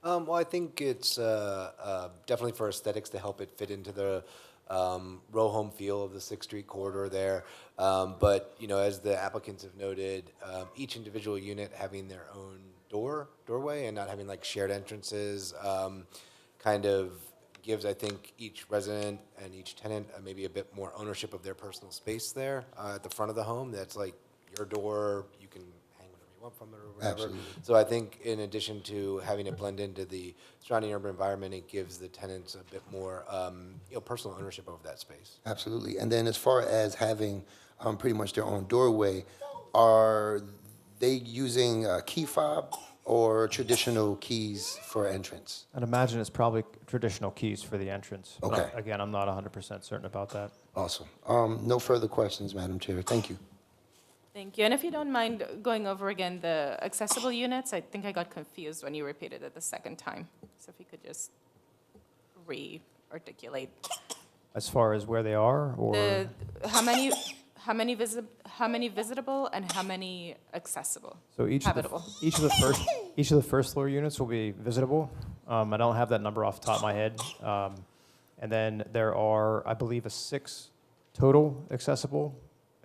Well, I think it's definitely for aesthetics to help it fit into the row home feel of the 6th Street corridor there. But, you know, as the applicants have noted, each individual unit having their own doorway and not having like shared entrances kind of gives, I think, each resident and each tenant maybe a bit more ownership of their personal space there at the front of the home. That's like your door, you can hang whatever you want from it or whatever. Absolutely. So I think in addition to having it blend into the surrounding urban environment, it gives the tenants a bit more personal ownership over that space. Absolutely. And then as far as having pretty much their own doorway, are they using key fob or traditional keys for entrance? I'd imagine it's probably traditional keys for the entrance. But Okay. Again, I'm not 100% certain about that. Awesome. No further questions, Madam Chair. Thank you. Thank you. And if you don't mind going over again the accessible units, I think I got confused when you repeated it the second time. So if you could just re-articulate. As far as where they are, or? How many visitable and how many accessible? So Habitable. each of the first floor units will be visitable. I don't have that number off the top of my head. And then there are, I believe, 6 total accessible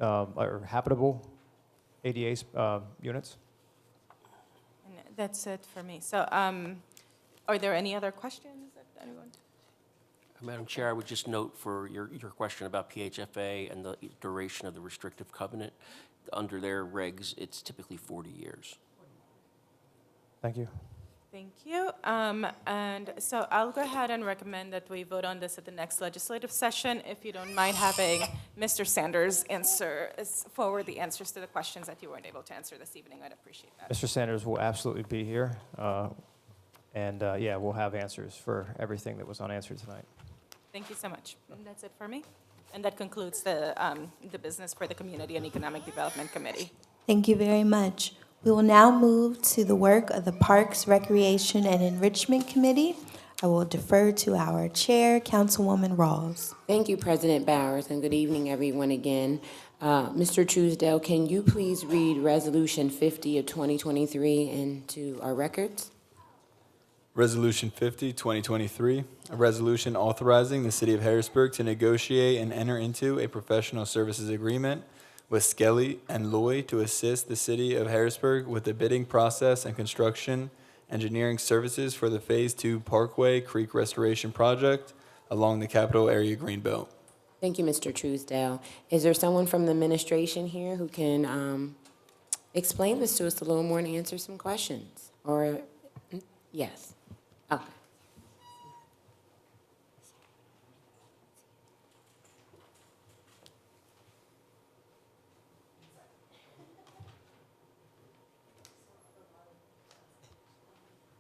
or habitable ADA units. And that's it for me. So are there any other questions that anyone? Madam Chair, I would just note for your question about PHFA and the duration of the restrictive covenant, under their regs, it's typically 40 years. Thank you. Thank you. And so I'll go ahead and recommend that we vote on this at the next legislative session. If you don't mind having Mr. Sanders forward the answers to the questions that you weren't able to answer this evening, I'd appreciate that. Mr. Sanders will absolutely be here. Yeah, we'll have answers for everything that was unanswered tonight. Thank you so much. And that's it for me. And that concludes the business for the Community and Economic Development Committee. Thank you very much. We will now move to the work of the Parks, Recreation, and Enrichment Committee. I will defer to our chair, Councilwoman Rawls. Thank you, President Bowers, and good evening, everyone, again. Mr. Truesdale, can you please read Resolution 50 of 2023 into our records? Resolution 50, 2023, a resolution authorizing the City of Harrisburg to negotiate and enter into a professional services agreement with Skelly and Loy to assist the City of Harrisburg with the bidding process and construction engineering services for the Phase 2 Parkway Creek Restoration Project along the Capital Area Greenbelt. Thank you, Mr. Truesdale. Is there someone from the administration here who can explain this to us a little more and answer some questions? Or, yes. Okay.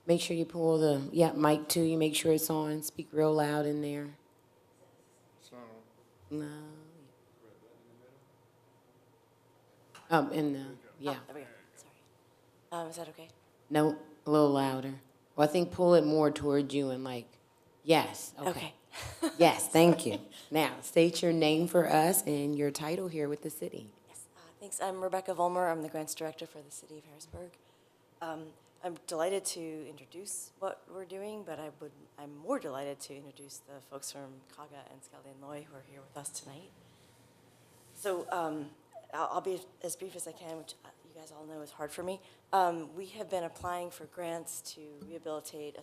Make sure you pull the, mic too. You make sure it's on. Speak real loud in there. No. In the, yeah. Oh, there we go. Sorry. Is that okay? No, a little louder. Well, I think pull it more towards you and yes. Okay. Yes, thank you. Now, state your name for us and your title here with the city. Yes. Thanks. I'm Rebecca Vollmer. I'm the grants director for the City of Harrisburg. I'm delighted to introduce what we're doing, but I'm more delighted to introduce the folks from Kaga and Skelly and Loy who are here with us tonight. So I'll be as brief as I can, which you guys all know is hard for me. We have been applying for grants to rehabilitate a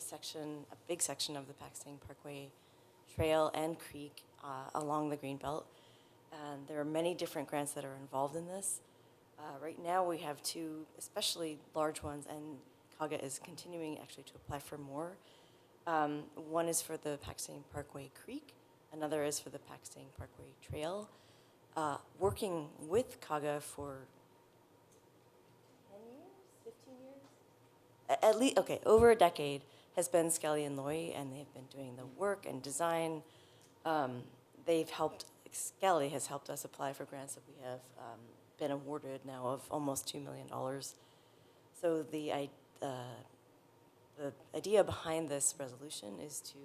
big section of the Paxton Parkway Trail and Creek along the Greenbelt. And there are many different grants that are involved in this. Right now we have 2 especially large ones, and Kaga is continuing actually to apply for more. One is for the Paxton Parkway Creek, another is for the Paxton Parkway Trail. Working with Kaga for 10 years, 15 years? At least, okay, over a decade has been Skelly and Loy, and they've been doing the work and design. Skelly has helped us apply for grants that we have been awarded now of almost $2 million. So the idea behind this resolution is to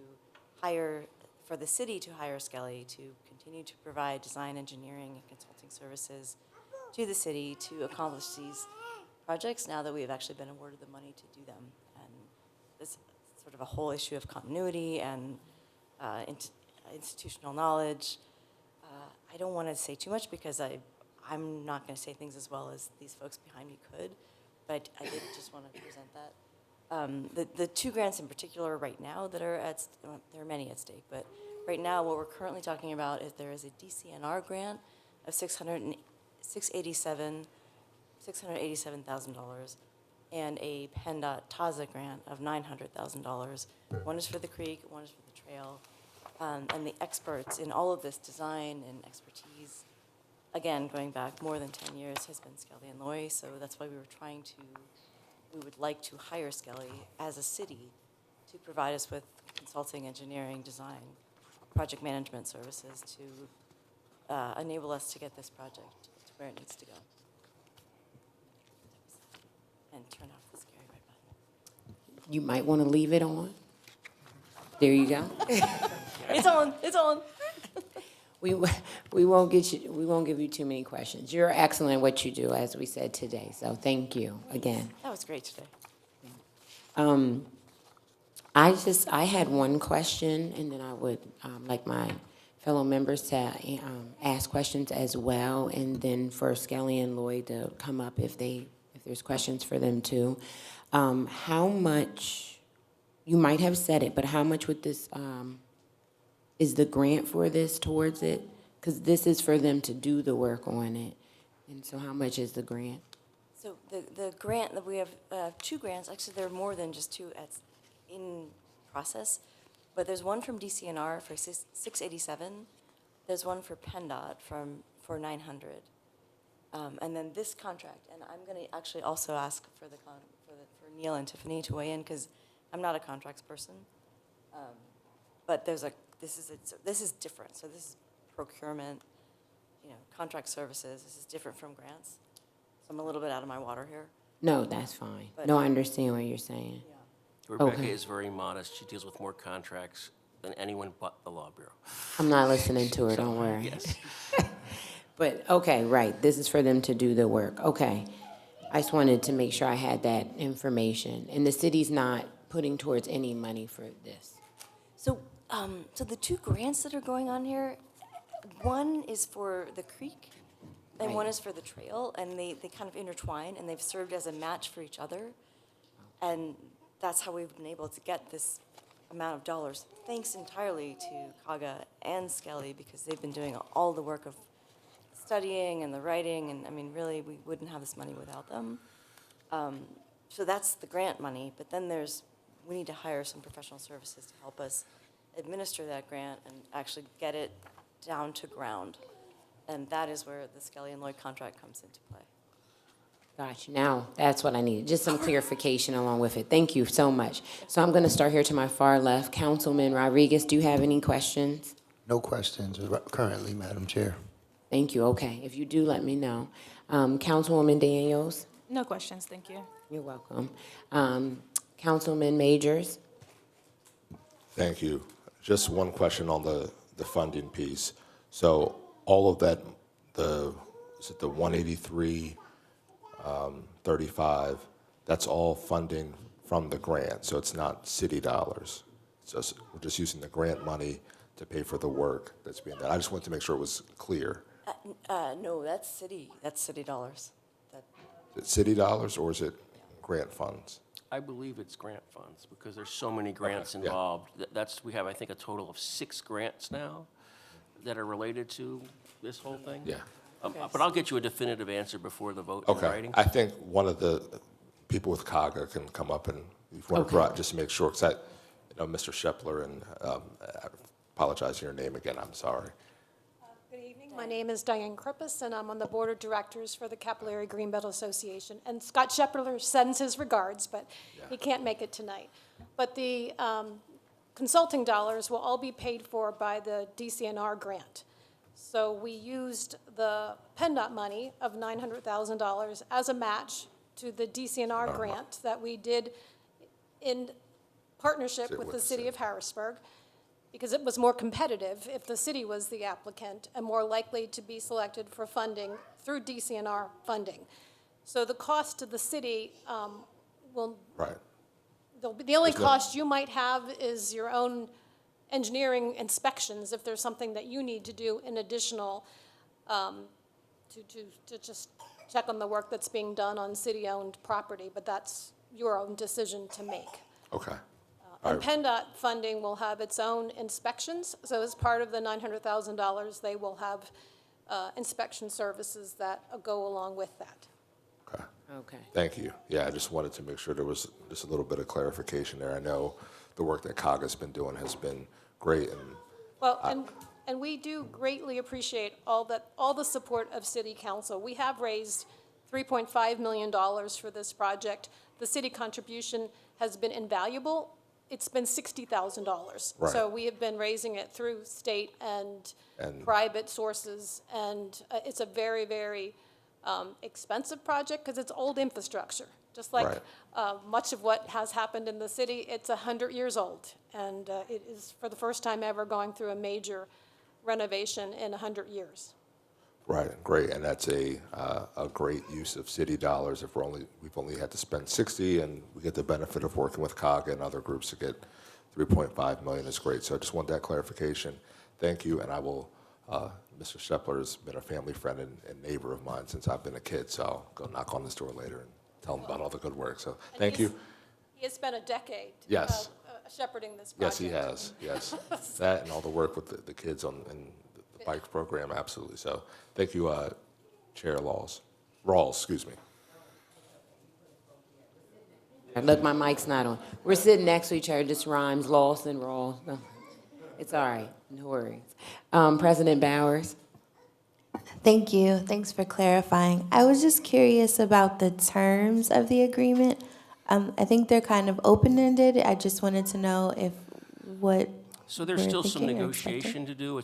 hire for the city to hire Skelly to continue to provide design, engineering, and consulting services to the city to accomplish these projects now that we have actually been awarded the money to do them. And this sort of a whole issue of continuity and institutional knowledge. I don't want to say too much because I'm not going to say things as well as these folks behind me could, but I did just want to present that. The two grants in particular right now that are there are many at stake, but right now what we're currently talking about is there is a DCNR grant of $687,000 and a PennDOT TAZA grant of $900,000. One is for the creek, one is for the trail. And the experts in all of this design and expertise, again, going back more than 10 years, has been Skelly and Loy. So that's why we would like to hire Skelly as a city to provide us with consulting, engineering, design, project management services to enable us to get this project to where it needs to go. And turn off the scary red button. You might want to leave it on. There you go. It's on, it's on. We won't give you too many questions. You're excellent at what you do, as we said today, so thank you again. That was great today. I had one question, and then I would like my fellow members to ask questions as well, and then for Skelly and Lloyd to come up if there's questions for them too. How much, you might have said it, but how much would this, is the grant for this towards it? Because this is for them to do the work on it. And so how much is the grant? So the grant, that we have two grants, actually there are more than just two in process, but there's one from DCNR for 687, there's one for PennDOT for 900. And then this contract, and I'm going to actually also ask for Neil and Tiffany to weigh in because I'm not a contracts person. But this is different. So this is procurement, contract services. This is different from grants. So I'm a little bit out of my water here. No, that's fine. But- No, I understand what you're saying. Yeah. Rebecca Okay. is very modest. She deals with more contracts than anyone but the Law Bureau. I'm not listening to her, don't worry. Yes. But, okay, right, this is for them to do the work, okay. I just wanted to make sure I had that information. And the city's not putting towards any money for this? So the two grants that are going on here, one is for the creek and one Right. is for the trail, and they kind of intertwine, and they've served as a match for each other. And that's how we've been able to get this amount of dollars, thanks entirely to Kaga and Skelly, because they've been doing all the work of studying and the writing, and I mean, really, we wouldn't have this money without them. So that's the grant money, but then we need to hire some professional services to help us administer that grant and actually get it down to ground. And that is where the Skelly and Lloyd contract comes into play. Gotcha, now, that's what I needed, just some clarification along with it. Thank you so much. So I'm gonna start here to my far left. Councilman Rodriguez, do you have any questions? No questions currently, Madam Chair. Thank you, okay. If you do, let me know. Councilwoman Daniels? No questions, thank you. You're welcome. Councilman Majors? Thank you. Just one question on the funding piece. So all of that, is it the 183, 35, that's all funding from the grant, so it's not city dollars. We're just using the grant money to pay for the work that's being done. I just wanted to make sure it was clear. No, that's city dollars. Is it city dollars or is it grant funds? I believe it's grant funds because there's so many grants yeah. involved. We have, I think, a total of 6 grants now that are related to this whole thing. Yeah. But I'll get you a definitive answer before the vote in Okay. writing. I think one of the people with CAGA can come up and, if you want to Okay. just to make sure, because Mr. Shepler, and I apologize for your name again, I'm sorry. Good evening. My name is Diane Krippus, and I'm on the Board of Directors for the Capillary Greenbelt Association. And Scott Shepler sends his regards, but he can't make it tonight. But the consulting dollars will all be paid for by the DCNR grant. So we used the PennDOT money of $900,000 as a match to the DCNR grant that we did in partnership with the city of Harrisburg. because it was more competitive if the city was the applicant and more likely to be selected for funding through DCNR funding. So the cost to the city will, Right. the only There's no- cost you might have is your own engineering inspections if there's something that you need to do in additional to just check on the work that's being done on city-owned property, but that's your own decision to make. Okay. And PennDOT funding will have its own inspections, so as part of the $900,000, they will have inspection services that go along with that. Okay. Okay. Thank you. Yeah, I just wanted to make sure there was just a little bit of clarification there. I know the work that COGA's been doing has been great, and Well, and we do greatly appreciate all the support of City Council. We have raised $3.5 million for this project. The city contribution has been invaluable. It's been $60,000. Right. So we have been raising it through state and private sources, and it's a very, very expensive project because it's old infrastructure. Just like Right. much of what has happened in the city, it's 100 years old. And it is, for the first time ever, going through a major renovation in 100 years. right, great, and that's a great use of city dollars. If we've only had to spend 60, and we get the benefit of working with COGA and other groups to get 3.5 million is great. So I just want that clarification. Thank you, and I will. Mr. Shepler has been a family friend and neighbor of mine since I've been a kid, so I'll go knock on his door later and tell him about all the good work. So thank you. He has spent a decade Yes. shepherding this Yes, project. he has, yes. That and all the work with the kids and the bike program, absolutely. So thank you, Chair Rawls, excuse me. Look, my mic's not on. We're sitting next to each other, just rhymes, Loss and Rawls. No, it's all right, no worries. President Bowers? Thank you. Thanks for clarifying. I was just curious about the terms of the agreement. I think they're kind of open-ended. I just wanted to know if what So there's we're still some thinking or expecting. negotiation to do.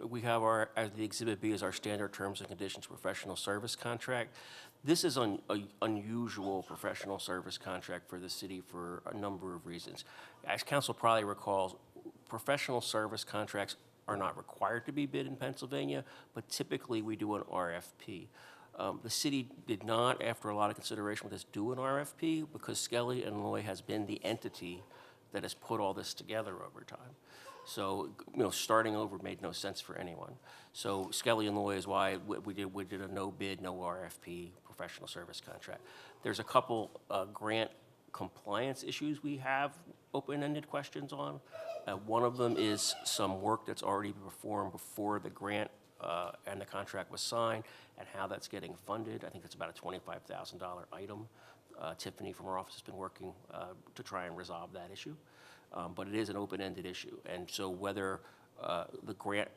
We have our, as the Exhibit B is our standard terms and conditions professional service contract. This is an unusual professional service contract for the city for a number of reasons. As council probably recalls, professional service contracts are not required to be bid in Pennsylvania, but typically we do an RFP. The city did not, after a lot of consideration with this, do an RFP because Skelly and Loy has been the entity that has put all this together over time. So, starting over made no sense for anyone. So Skelly and Loy is why we did a no bid, no RFP professional service contract. There's a couple grant compliance issues we have open-ended questions on. One of them is some work that's already been performed before the grant and the contract was signed, and how that's getting funded. I think it's about a $25,000 item. Tiffany from our office has been working to try and resolve that issue. But it is an open-ended issue. And so whether the grant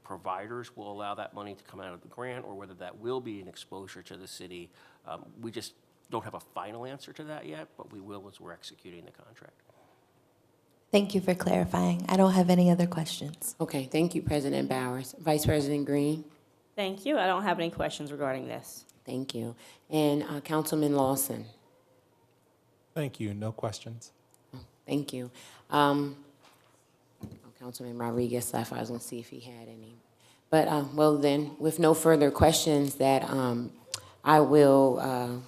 providers will allow that money to come out of the grant or whether that will be an exposure to the city, we just don't have a final answer to that yet, but we will as we're executing the contract. Thank you for clarifying. I don't have any other questions. Okay, thank you, President Bowers. Vice President Green? Thank you. I don't have any questions regarding this. Thank you. And Councilman Lawson? Thank you. No questions. Thank you. Councilman Rodriguez left. I was going to see if he had any. But, well then, with no further questions, that I will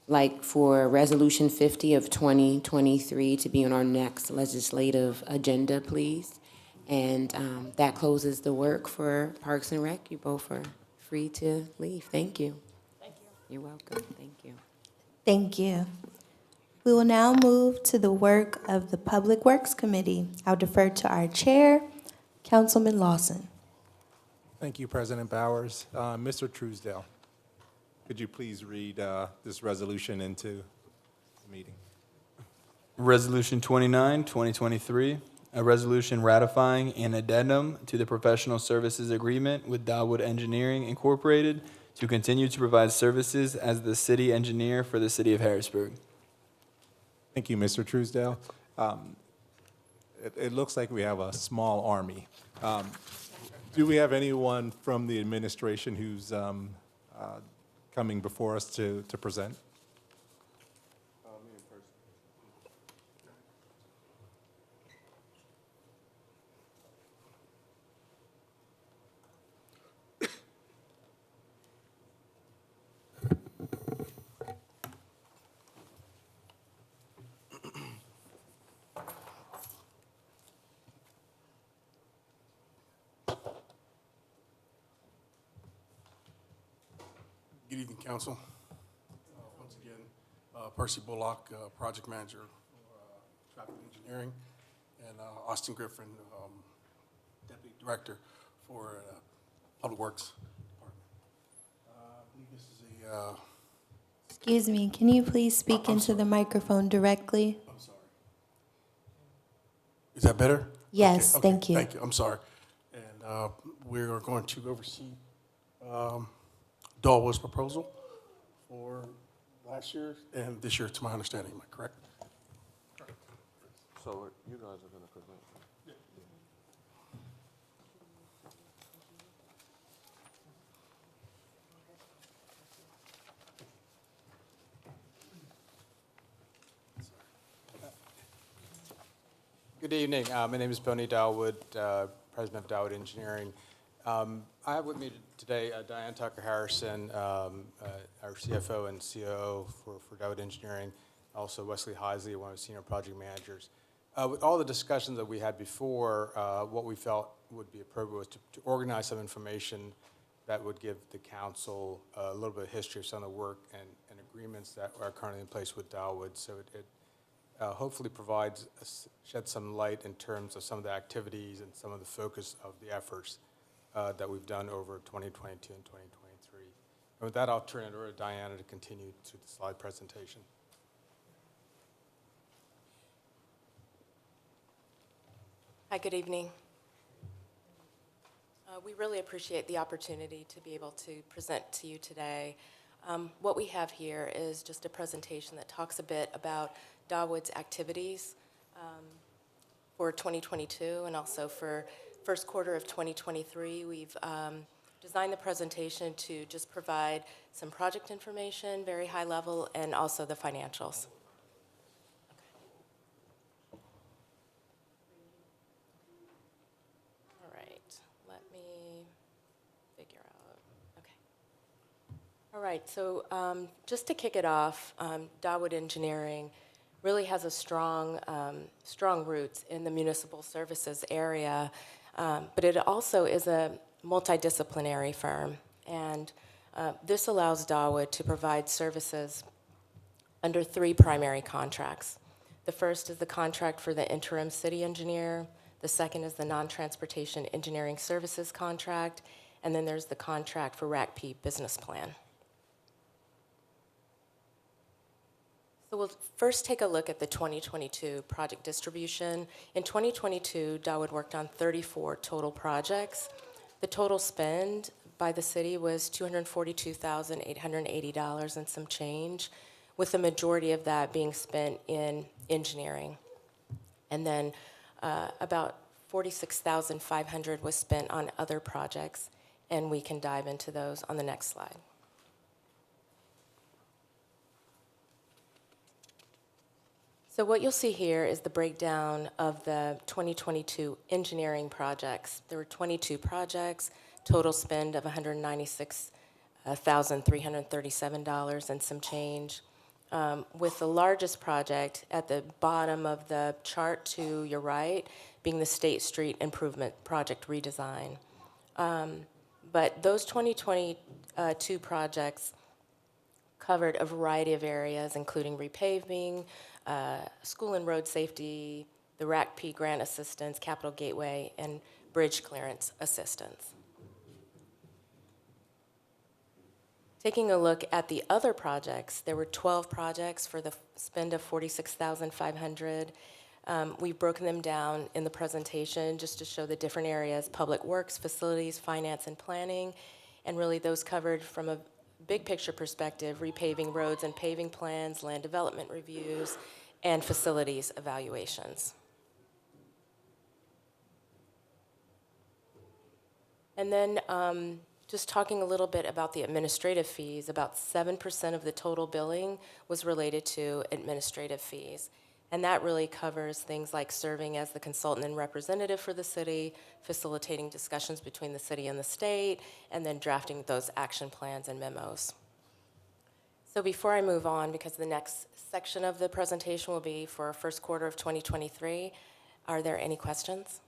like for Resolution 50 of 2023 to be on our next legislative agenda, please. And that closes the work for Parks and Rec. You both are free to leave. Thank you. Thank you. You're welcome. Thank you. Thank you. We will now move to the work of the Public Works Committee. I'll defer to our chair, Councilman Lawson. Thank you, President Bowers. Mr. Truesdale, could you please read this resolution into the meeting? Resolution 29, 2023, a resolution ratifying an addendum to the professional services agreement with Dawood Engineering Incorporated to continue to provide services as the city engineer for the city of Harrisburg. Thank you, Mr. Truesdale. It looks like we have a small army. Do we have anyone from the administration who's coming before us to present? Good evening, Council. Once again, Percy Bullock, Project Manager for Traffic Engineering, and Austin Griffin, Deputy Director for Public Works Department. I believe this is a... Excuse me, can you please speak I'm into sorry. the microphone directly? I'm sorry. Is that better? Yes, Okay, thank you. Thank you. I'm sorry. And we are going to oversee Dallwood's proposal for last year and this year, to my understanding. Am I correct? So you guys are going to present. Good evening. My name is Bonnie Dalwood, President of Dalwood Engineering. I have with me today Diane Tucker Harrison, our CFO and COO for Dalwood Engineering, also Wesley Heisley, one of the senior project managers. With all the discussions that we had before, what we felt would be appropriate was to organize some information that would give the council a little bit of history of some of the work and agreements that are currently in place with Dalwood. So it hopefully sheds some light in terms of some of the activities and some of the focus of the efforts that we've done over 2022 and 2023. And with that, I'll turn it over to Diana to continue to the slide presentation. Hi, good evening. We really appreciate the opportunity to be able to present to you today. What we have here is just a presentation that talks a bit about Dalwood's activities for 2022 and also for first quarter of 2023. We've designed the presentation to just provide some project information, very high level, and also the financials. All right, let me figure out, okay. All right, so just to kick it off, Dalwood Engineering really has a strong roots in the municipal services area, but it also is a multidisciplinary firm, and this allows Dalwood to provide services under 3 primary contracts. The first is the contract for the interim city engineer, the second is the non-transportation engineering services contract, and then there's the contract for RACP business plan. So we'll first take a look at the 2022 project distribution. In 2022, Dalwood worked on 34 total projects. The total spend by the city was $242,880 and some change, with the majority of that being spent in engineering. And then about $46,500 was spent on other projects, and we can dive into those on the next slide. So what you'll see here is the breakdown of the 2022 engineering projects. There were 22 projects, total spend of $196,337 and some change, with the largest project at the bottom of the chart to your right being the State Street Improvement Project redesign. But those 2022 projects covered a variety of areas, including repaving, school and road safety, the RACP grant assistance, Capital Gateway, and bridge clearance assistance. Taking a look at the other projects, there were 12 projects for the spend of $46,500. We've broken them down in the presentation just to show the different areas: public works, facilities, finance, and planning, and really those covered from a big picture perspective: repaving roads and paving plans, land development reviews, and facilities evaluations. And then just talking a little bit about the administrative fees, about 7% of the total billing was related to administrative fees. And that really covers things like serving as the consultant and representative for the city, facilitating discussions between the city and the state, and then drafting those action plans and memos. So before I move on, because the next section of the presentation will be for first quarter of 2023, are there any questions?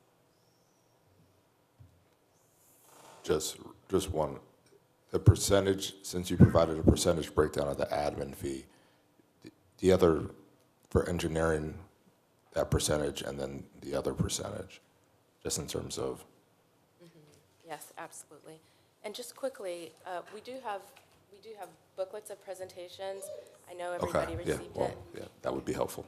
Just one the percentage, since you provided a percentage breakdown of the admin fee, the other, for engineering, that percentage, and then the other percentage, just in terms of, Yes, absolutely. And just quickly, we do have booklets of presentations. I know everybody okay, yeah, received well, it. yeah, that would be helpful.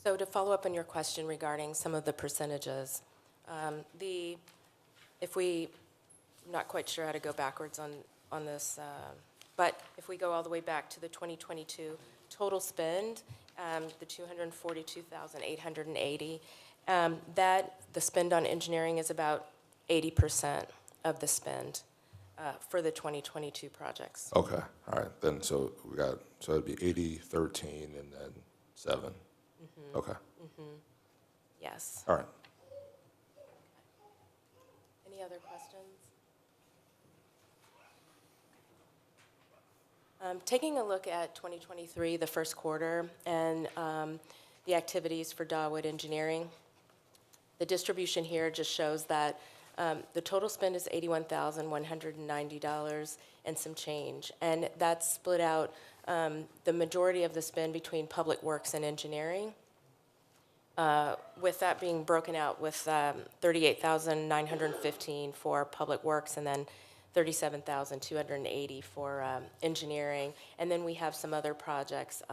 So to follow up on your question regarding some of the percentages, if we, I'm not quite sure how to go backwards on this, but if we go all the way back to the 2022 total spend, the 242,880, that the spend on engineering is about 80% of the spend for the 2022 projects. Okay, all right, then, so it'd be 80, 13, and then 7. Okay, Yes. all right. Any other questions? Taking a look at 2023, the first quarter, and the activities for Dawood Engineering, the distribution here just shows that the total spend is $81,190 and some change. And that's split out, the majority of the spend between public works and engineering, with that being broken out with $38,915 for public works and then $37,280 for engineering. And then we have some other projects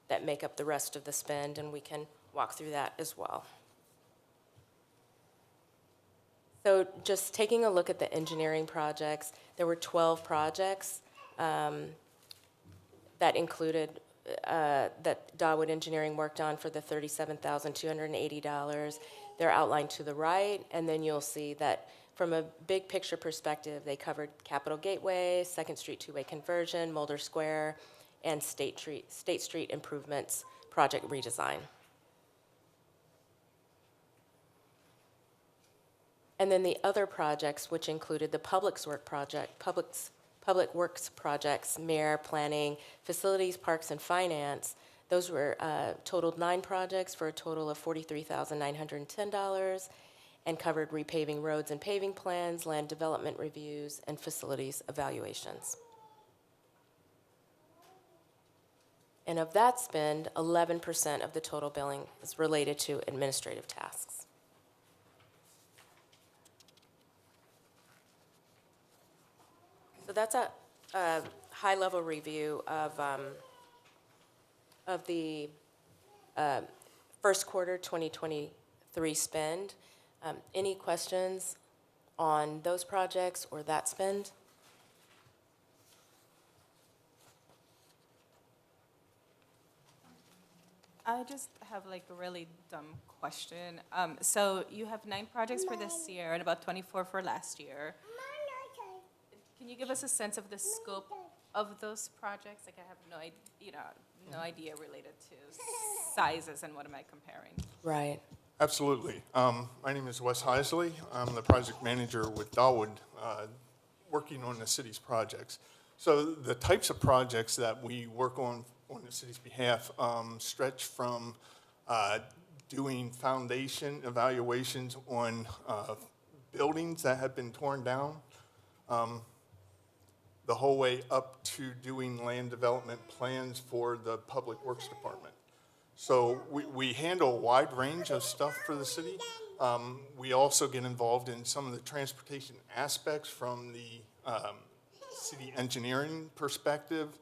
that make up the rest of the spend, and we can walk through that as well. So just taking a look at the engineering projects, there were 12 projects that included that Dawood Engineering worked on for the $37,280. They're outlined to the right, and then you'll see that from a big picture perspective, they covered Capitol Gateway, 2nd Street two-way conversion, Mulder Square, and State Street improvements project redesign. And then the other projects, which included the public works projects, mayor, planning, facilities, parks, and finance, those were totaled 9 projects for a total of $43,910 and covered repaving roads and paving plans, land development reviews, and facilities evaluations. And of that spend, 11% of the total billing is related to administrative tasks. So that's a high-level review of the first quarter 2023 spend. Any questions on those projects or that spend? I just have like a really dumb question. So you have 9 projects for this year and about 24 for last year. Can you give us a sense of the scope of those projects? Like I have no idea related to sizes and what am I comparing? Right. Absolutely. My name is Wes Heisley. I'm the project manager with Dawood, working on the city's projects. So the types of projects that we work on the city's behalf stretch from doing foundation evaluations on buildings that have been torn down, the whole way up to doing land development plans for the Public Works Department. So we handle a wide range of stuff for the city. We also get involved in some of the transportation aspects from the city engineering perspective,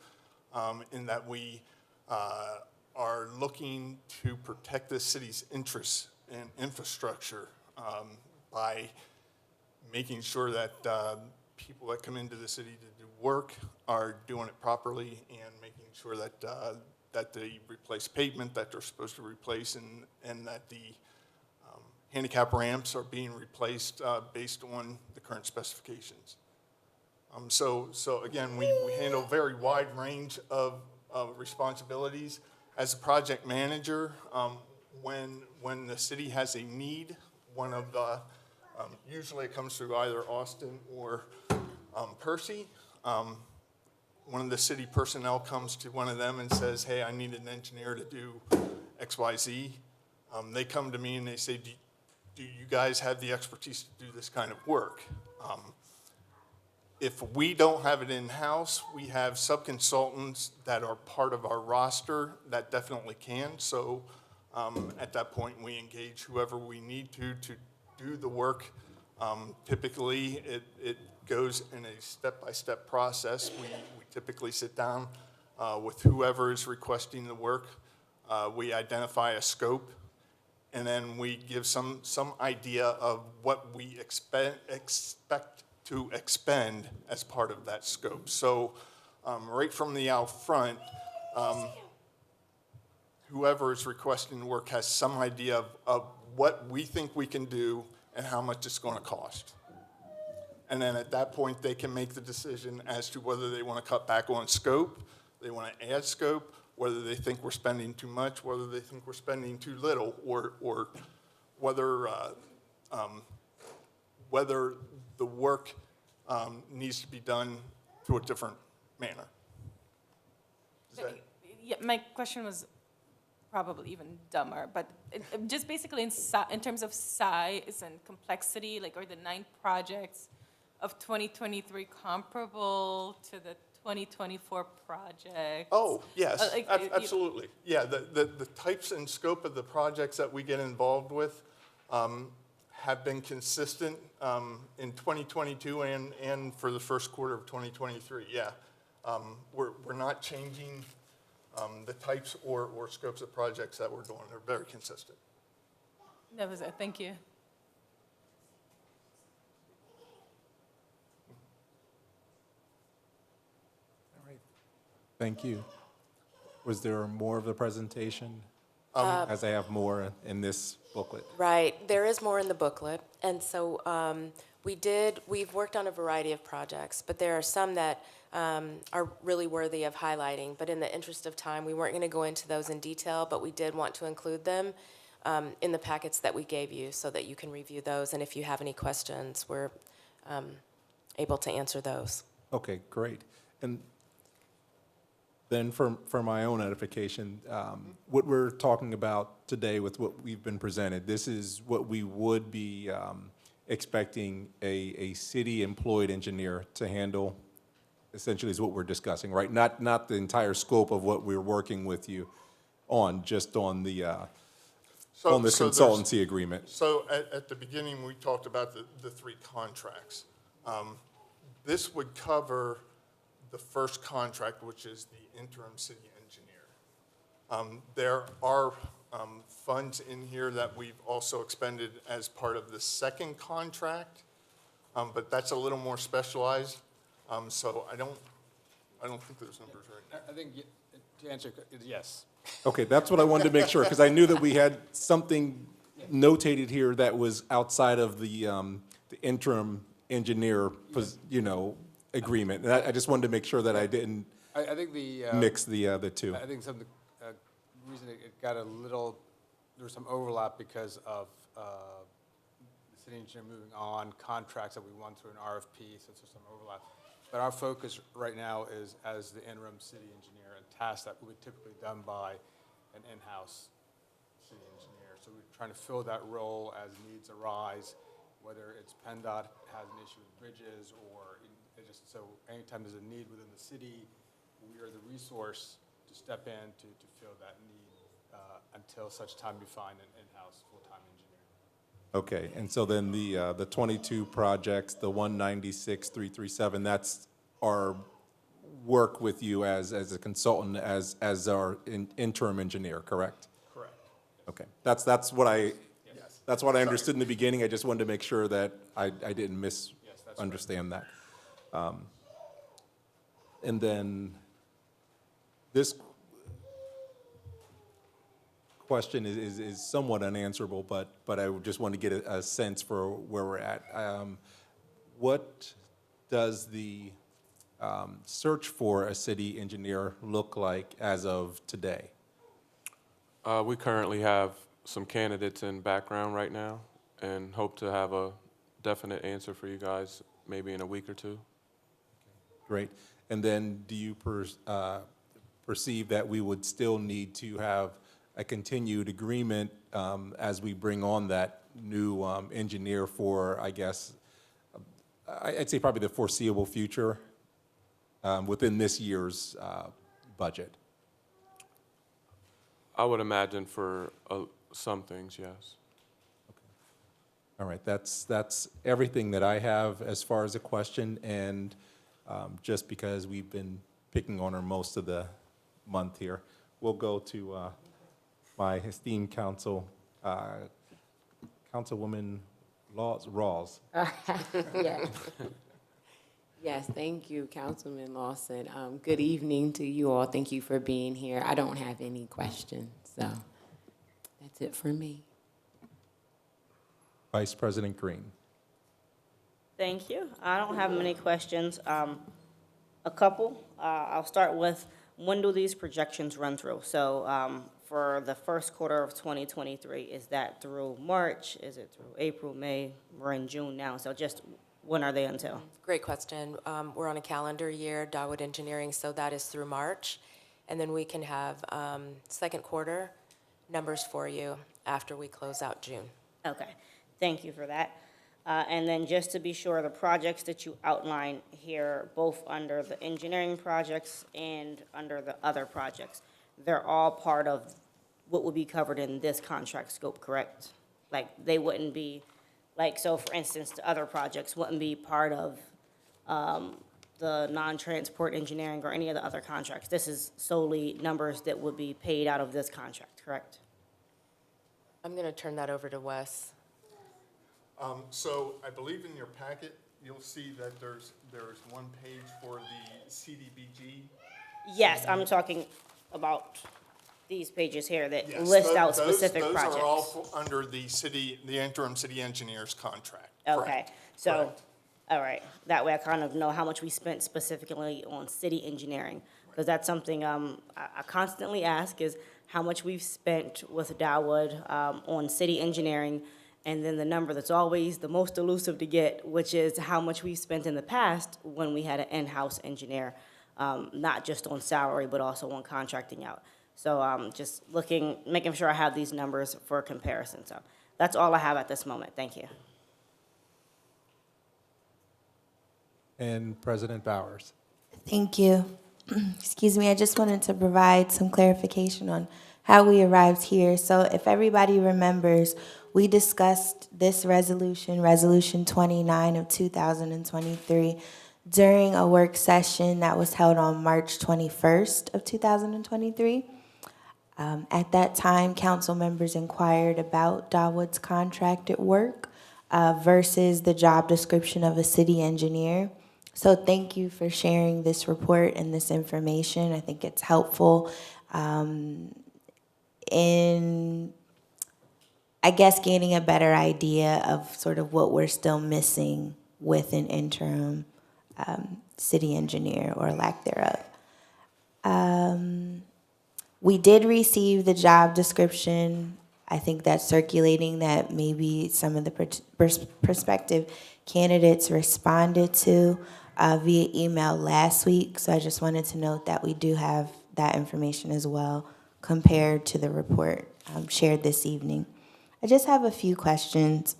in that we are looking to protect the city's interests in infrastructure by making sure that people that come into the city to do work are doing it properly and making sure that that they replace pavement that they're supposed to replace and that the handicap ramps are being replaced based on the current specifications. So again, we handle a very wide range of responsibilities. As a project manager, when the city has a need, one of the, usually it comes through either Austin or Percy. One of the city personnel comes to one of them and says, hey, I need an engineer to do X, Y, Z. They come to me and they say, do you guys have the expertise to do this kind of work? If we don't have it in-house, we have sub-consultants that are part of our roster that definitely can. So at that point, we engage whoever we need to do the work. Typically, it goes in a step-by-step process. We typically sit down with whoever is requesting the work. We identify a scope, and then we give some idea of what we expect to expend as part of that scope. So right from the out front, whoever is requesting the work has some idea of what we think we can do and how much it's going to cost. And then at that point, they can make the decision as to whether they want to cut back on scope, they want to add scope, whether they think we're spending too much, whether they think we're spending too little, or whether the work needs to be done through a different manner. Yeah, my question was probably even dumber, but just basically in terms of size and complexity, like are the 9 projects of 2023 comparable to the 2024 project? Oh, yes, absolutely. Yeah, the types and scope of the projects that we get involved with have been consistent in 2022 and for the first quarter of 2023, yeah. We're not changing the types or scopes of projects that we're doing. They're very consistent. That was it, thank you. Thank you. Was there more of the presentation? As I have more in this booklet. Right, there is more in the booklet. And so we've worked on a variety of projects, but there are some that are really worthy of highlighting. But in the interest of time, we weren't going to go into those in detail, but we did want to include them in the packets that we gave you so that you can review those. And if you have any questions, we're able to answer those. Okay, great. And then for my own edification, what we're talking about today with what we've been presented, this is what we would be expecting a city-employed engineer to handle, essentially is what we're discussing, right? Not the entire scope of what we're working with you on, just on the consultancy agreement. So at the beginning, we talked about the 3 contracts. This would cover the first contract, which is the interim city engineer. There are funds in here that we've also expended as part of the second contract, but that's a little more specialized. So I don't think those numbers right now. I think to answer, yes. Okay, that's what I wanted to make sure, because I knew that we had something notated here that was outside of the interim engineer, agreement. And I just wanted to make sure that I didn't I think mix the two. I think some of the reason it got a little, there was some overlap because of the city engineer moving on contracts that we won through an RFP, so there's some overlap. But our focus right now is as the interim city engineer and tasks that would be typically done by an in-house city engineer. So we're trying to fill that role as needs arise, whether it's PennDOT has an issue with bridges or so anytime there's a need within the city, we are the resource to step in to fill that need until such time we find an in-house full-time engineer. Okay, and so then the 22 projects, the 196,337, that's our work with you as a consultant, as our interim engineer, correct? Correct. Okay, that's what I understood in the beginning. I just wanted to make sure that I didn't misunderstand that. And then this question is somewhat unanswerable, but I just want to get a sense for where we're at. What does the search for a city engineer look like as of today? We currently have some candidates in background right now and hope to have a definite answer for you guys maybe in a week or two. Great. And then do you perceive that we would still need to have a continued agreement as we bring on that new engineer for, I guess, I'd say probably the foreseeable future within this year's budget? I would imagine for some things, yes. All right, that's everything that I have as far as a question, and just because we've been picking on her most of the month here, we'll go to my esteemed Councilwoman Rawls. Yes. Yes, thank you, Councilman Lawson. Good evening to you all. Thank you for being here. I don't have any questions, so that's it for me. Vice President Green. Thank you. I don't have many questions. A couple. I'll start with, when do these projections run through? So for the first quarter of 2023, is that through March? Is it through April, May? We're in June now, so just when are they until? Great question. We're on a calendar year, Dawood Engineering, so that is through March. And then we can have second quarter numbers for you after we close out June. Okay, thank you for that. And then just to be sure, the projects that you outline here, both under the engineering projects and under the other projects, they're all part of what would be covered in this contract scope, correct? Like, they wouldn't be, like, so for instance, the other projects wouldn't be part of the non-transport engineering or any of the other contracts. This is solely numbers that would be paid out of this contract, correct? I'm going to turn that over to Wes. So I believe in your packet, you'll see that there's one page for the CDBG. Yes, I'm talking about these pages here that Yes, list out specific those projects. are all under the interim city engineer's contract. Okay, Correct. so, Correct. all right, that way I kind of know how much we spent specifically on city engineering, because that's something I constantly ask, is how much we've spent with Dawood on city engineering, and then the number that's always the most elusive to get, which is how much we've spent in the past when we had an in-house engineer, not just on salary, but also on contracting out. So just making sure I have these numbers for comparison. So that's all I have at this moment. Thank you. And President Bowers. Thank you. Excuse me, I just wanted to provide some clarification on how we arrived here. So if everybody remembers, we discussed this resolution, Resolution 29 of 2023, during a work session that was held on March 21st of 2023. At that time, council members inquired about Dawood's contracted work versus the job description of a city engineer. So thank you for sharing this report and this information. I think it's helpful in, I guess, gaining a better idea of sort of what we're still missing with an interim city engineer or lack thereof. We did receive the job description. I think that's circulating that maybe some of the prospective candidates responded to via email last week. So I just wanted to note that we do have that information as well compared to the report shared this evening. I just have a few questions.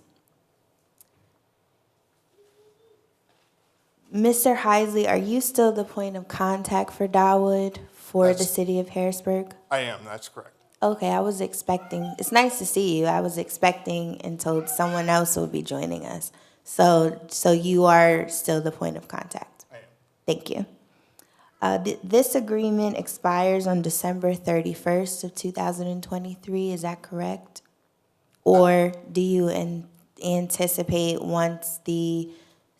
Mr. Heisley, are you still the point of contact for Dawood for the city of Harrisburg? I am, that's correct. Okay, I was expecting, it's nice to see you. I was expecting and told someone else would be joining us. So you are still the point of contact? I am. Thank you. This agreement expires on December 31st of 2023, is that correct? Or do you anticipate once the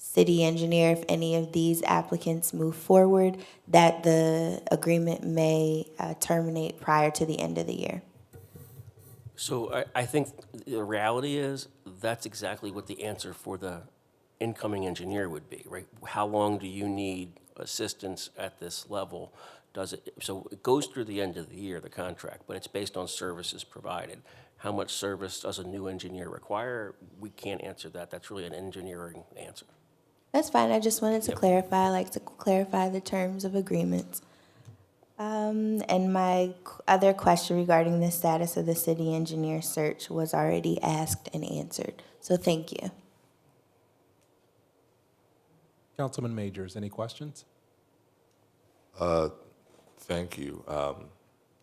city engineer, if any of these applicants move forward, that the agreement may terminate prior to the end of the year? So I think the reality is that's exactly what the answer for the incoming engineer would be, right? How long do you need assistance at this level, does it, so it goes through the end of the year, the contract, but it's based on services provided. How much service does a new engineer require? We can't answer that. That's really an engineering answer. That's fine. I just wanted to Yep. clarify. I like to clarify the terms of agreements. And my other question regarding the status of the city engineer search was already asked and answered. So thank you. Councilman Majors, any questions? Thank you.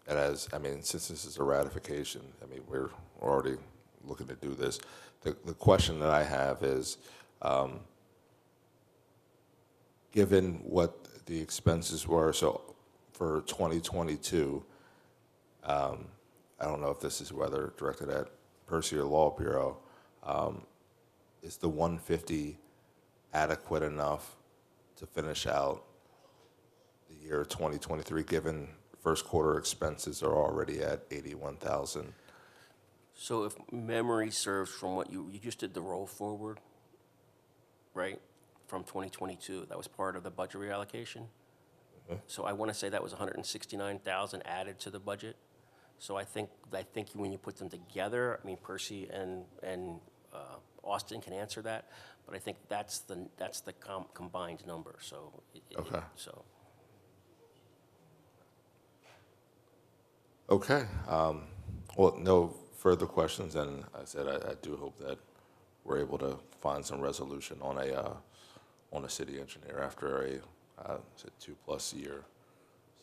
And since this is a ratification, we're already looking to do this. The question that I have is, given what the expenses were, so for 2022, I don't know if this is whether directed at Percy or Law Bureau, is the 150 adequate enough to finish out the year 2023, given first quarter expenses are already at 81,000? So if memory serves from what you just did the roll forward, right, from 2022, that was part of the budget reallocation. So I want to say that was 169,000 added to the budget. So I think when you put them together, Percy and Austin can answer that, but I think that's the combined number. So Okay. So Okay. Well, no further questions, and I said I do hope that we're able to find some resolution on a city engineer after a 2+ year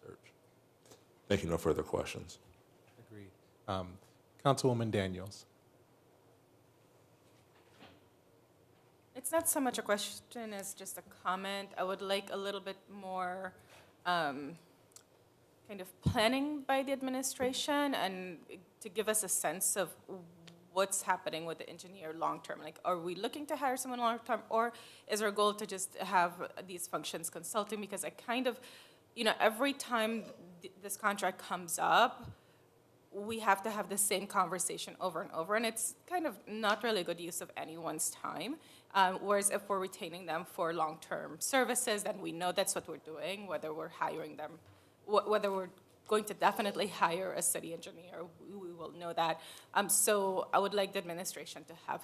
search. Thank you. No further questions. Agreed. Councilwoman Daniels. It's not so much a question as just a comment. I would like a little bit more kind of planning by the administration and to give us a sense of what's happening with the engineer long-term. Like, are we looking to hire someone long-term, or is our goal to just have these functions consulting? Because I kind of, every time this contract comes up, we have to have the same conversation over and over, and it's kind of not really a good use of anyone's time. Whereas if we're retaining them for long-term services, then we know that's what we're doing, whether we're hiring them, whether we're going to definitely hire a city engineer, we will know that. So I would like the administration to have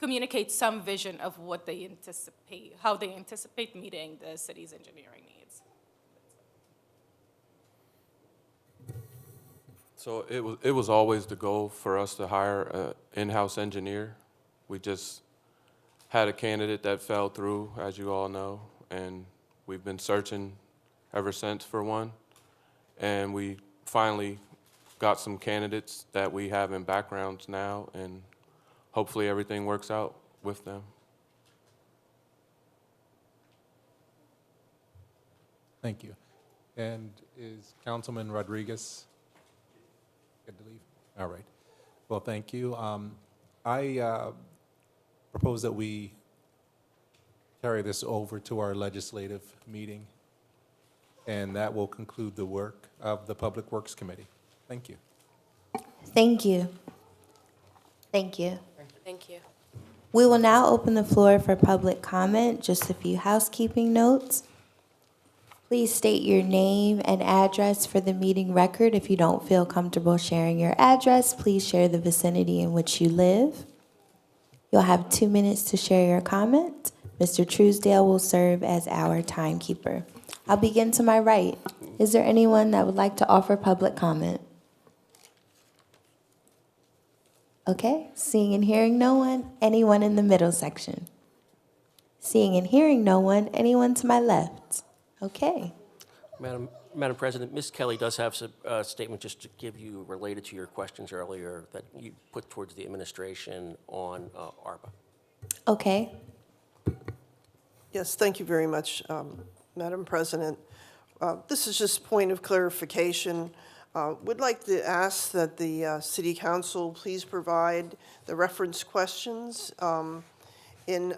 communicate some vision of what they anticipate, how they anticipate meeting the city's engineering needs. So it was always the goal for us to hire an in-house engineer. We just had a candidate that fell through, as you all know, and we've been searching ever since for one. And we finally got some candidates that we have in backgrounds now, and hopefully everything works out with them. Thank you. And is Councilman Rodriguez good to leave? All right. Well, thank you. I propose that we carry this over to our legislative meeting, and that will conclude the work of the Public Works Committee. Thank you. Thank you. Thank you. Thank you. We will now open the floor for public comment. Just a few housekeeping notes. Please state your name and address for the meeting record. If you don't feel comfortable sharing your address, please share the vicinity in which you live. You'll have 2 minutes to share your comment. Mr. Truesdale will serve as our timekeeper. I'll begin to my right. Is there anyone that would like to offer public comment? Okay, seeing and hearing no one. Anyone in the middle section? Seeing and hearing no one. Anyone to my left? Okay. Madam President, Ms. Kelly does have a statement just to give you related to your questions earlier that you put towards the administration on ARPA. Okay. Yes, thank you very much, Madam President. This is just point of clarification. Would like to ask that the City Council please provide the reference questions in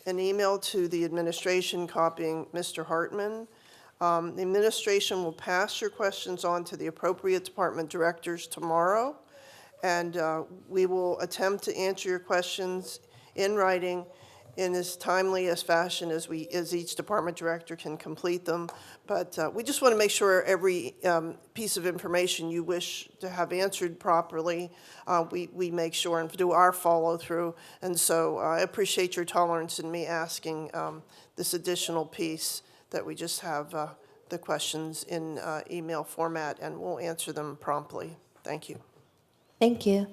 an email to the administration copying Mr. Hartman. The administration will pass your questions on to the appropriate department directors tomorrow, and we will attempt to answer your questions in writing in as timely as fashion as each department director can complete them. But we just want to make sure every piece of information you wish to have answered properly, we make sure and do our follow-through. And so I appreciate your tolerance in me asking this additional piece, that we just have the questions in email format, and we'll answer them promptly. Thank you. Thank you.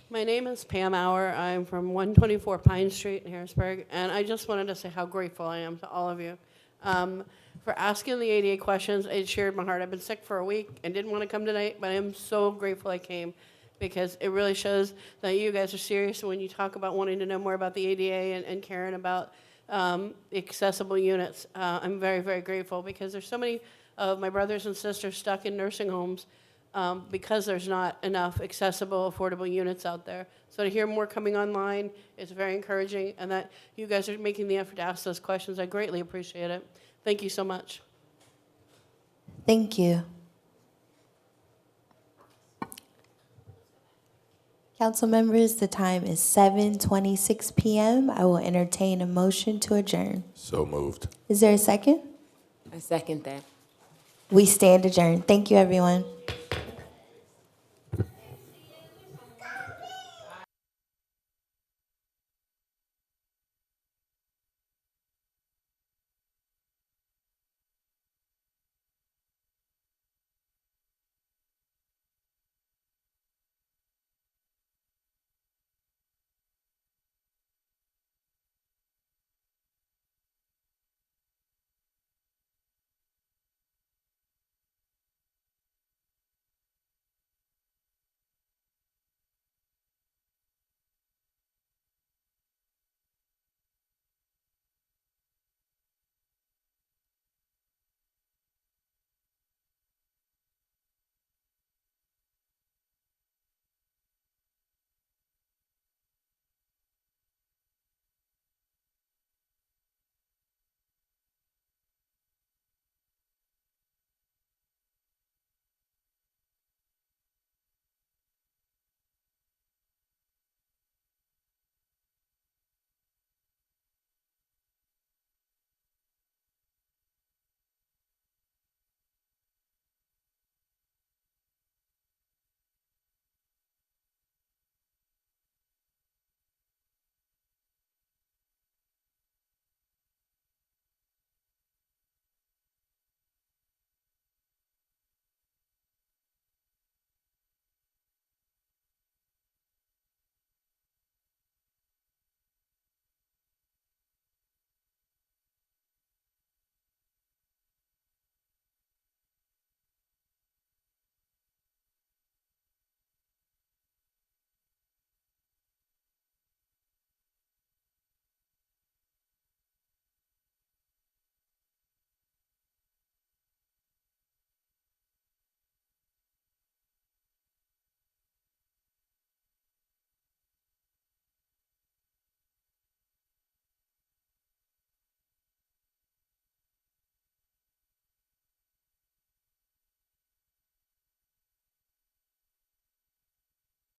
My name is Pam Auer. I'm from 124 Pine Street in Harrisburg, and I just wanted to say how grateful I am to all of you for asking the ADA questions. It shared my heart. I've been sick for a week and didn't want to come tonight, but I'm so grateful I came, because it really shows that you guys are serious when you talk about wanting to know more about the ADA and caring about accessible units. I'm very, very grateful, because there's so many of my brothers and sisters stuck in nursing homes because there's not enough accessible, affordable units out there. So to hear more coming online is very encouraging, and that you guys are making the effort to ask those questions, I greatly appreciate it. Thank you so much. Thank you. Council members, the time is 7:26 p.m. I will entertain a motion to adjourn. So moved. Is there a second? I second that. We stand adjourned. Thank you, everyone.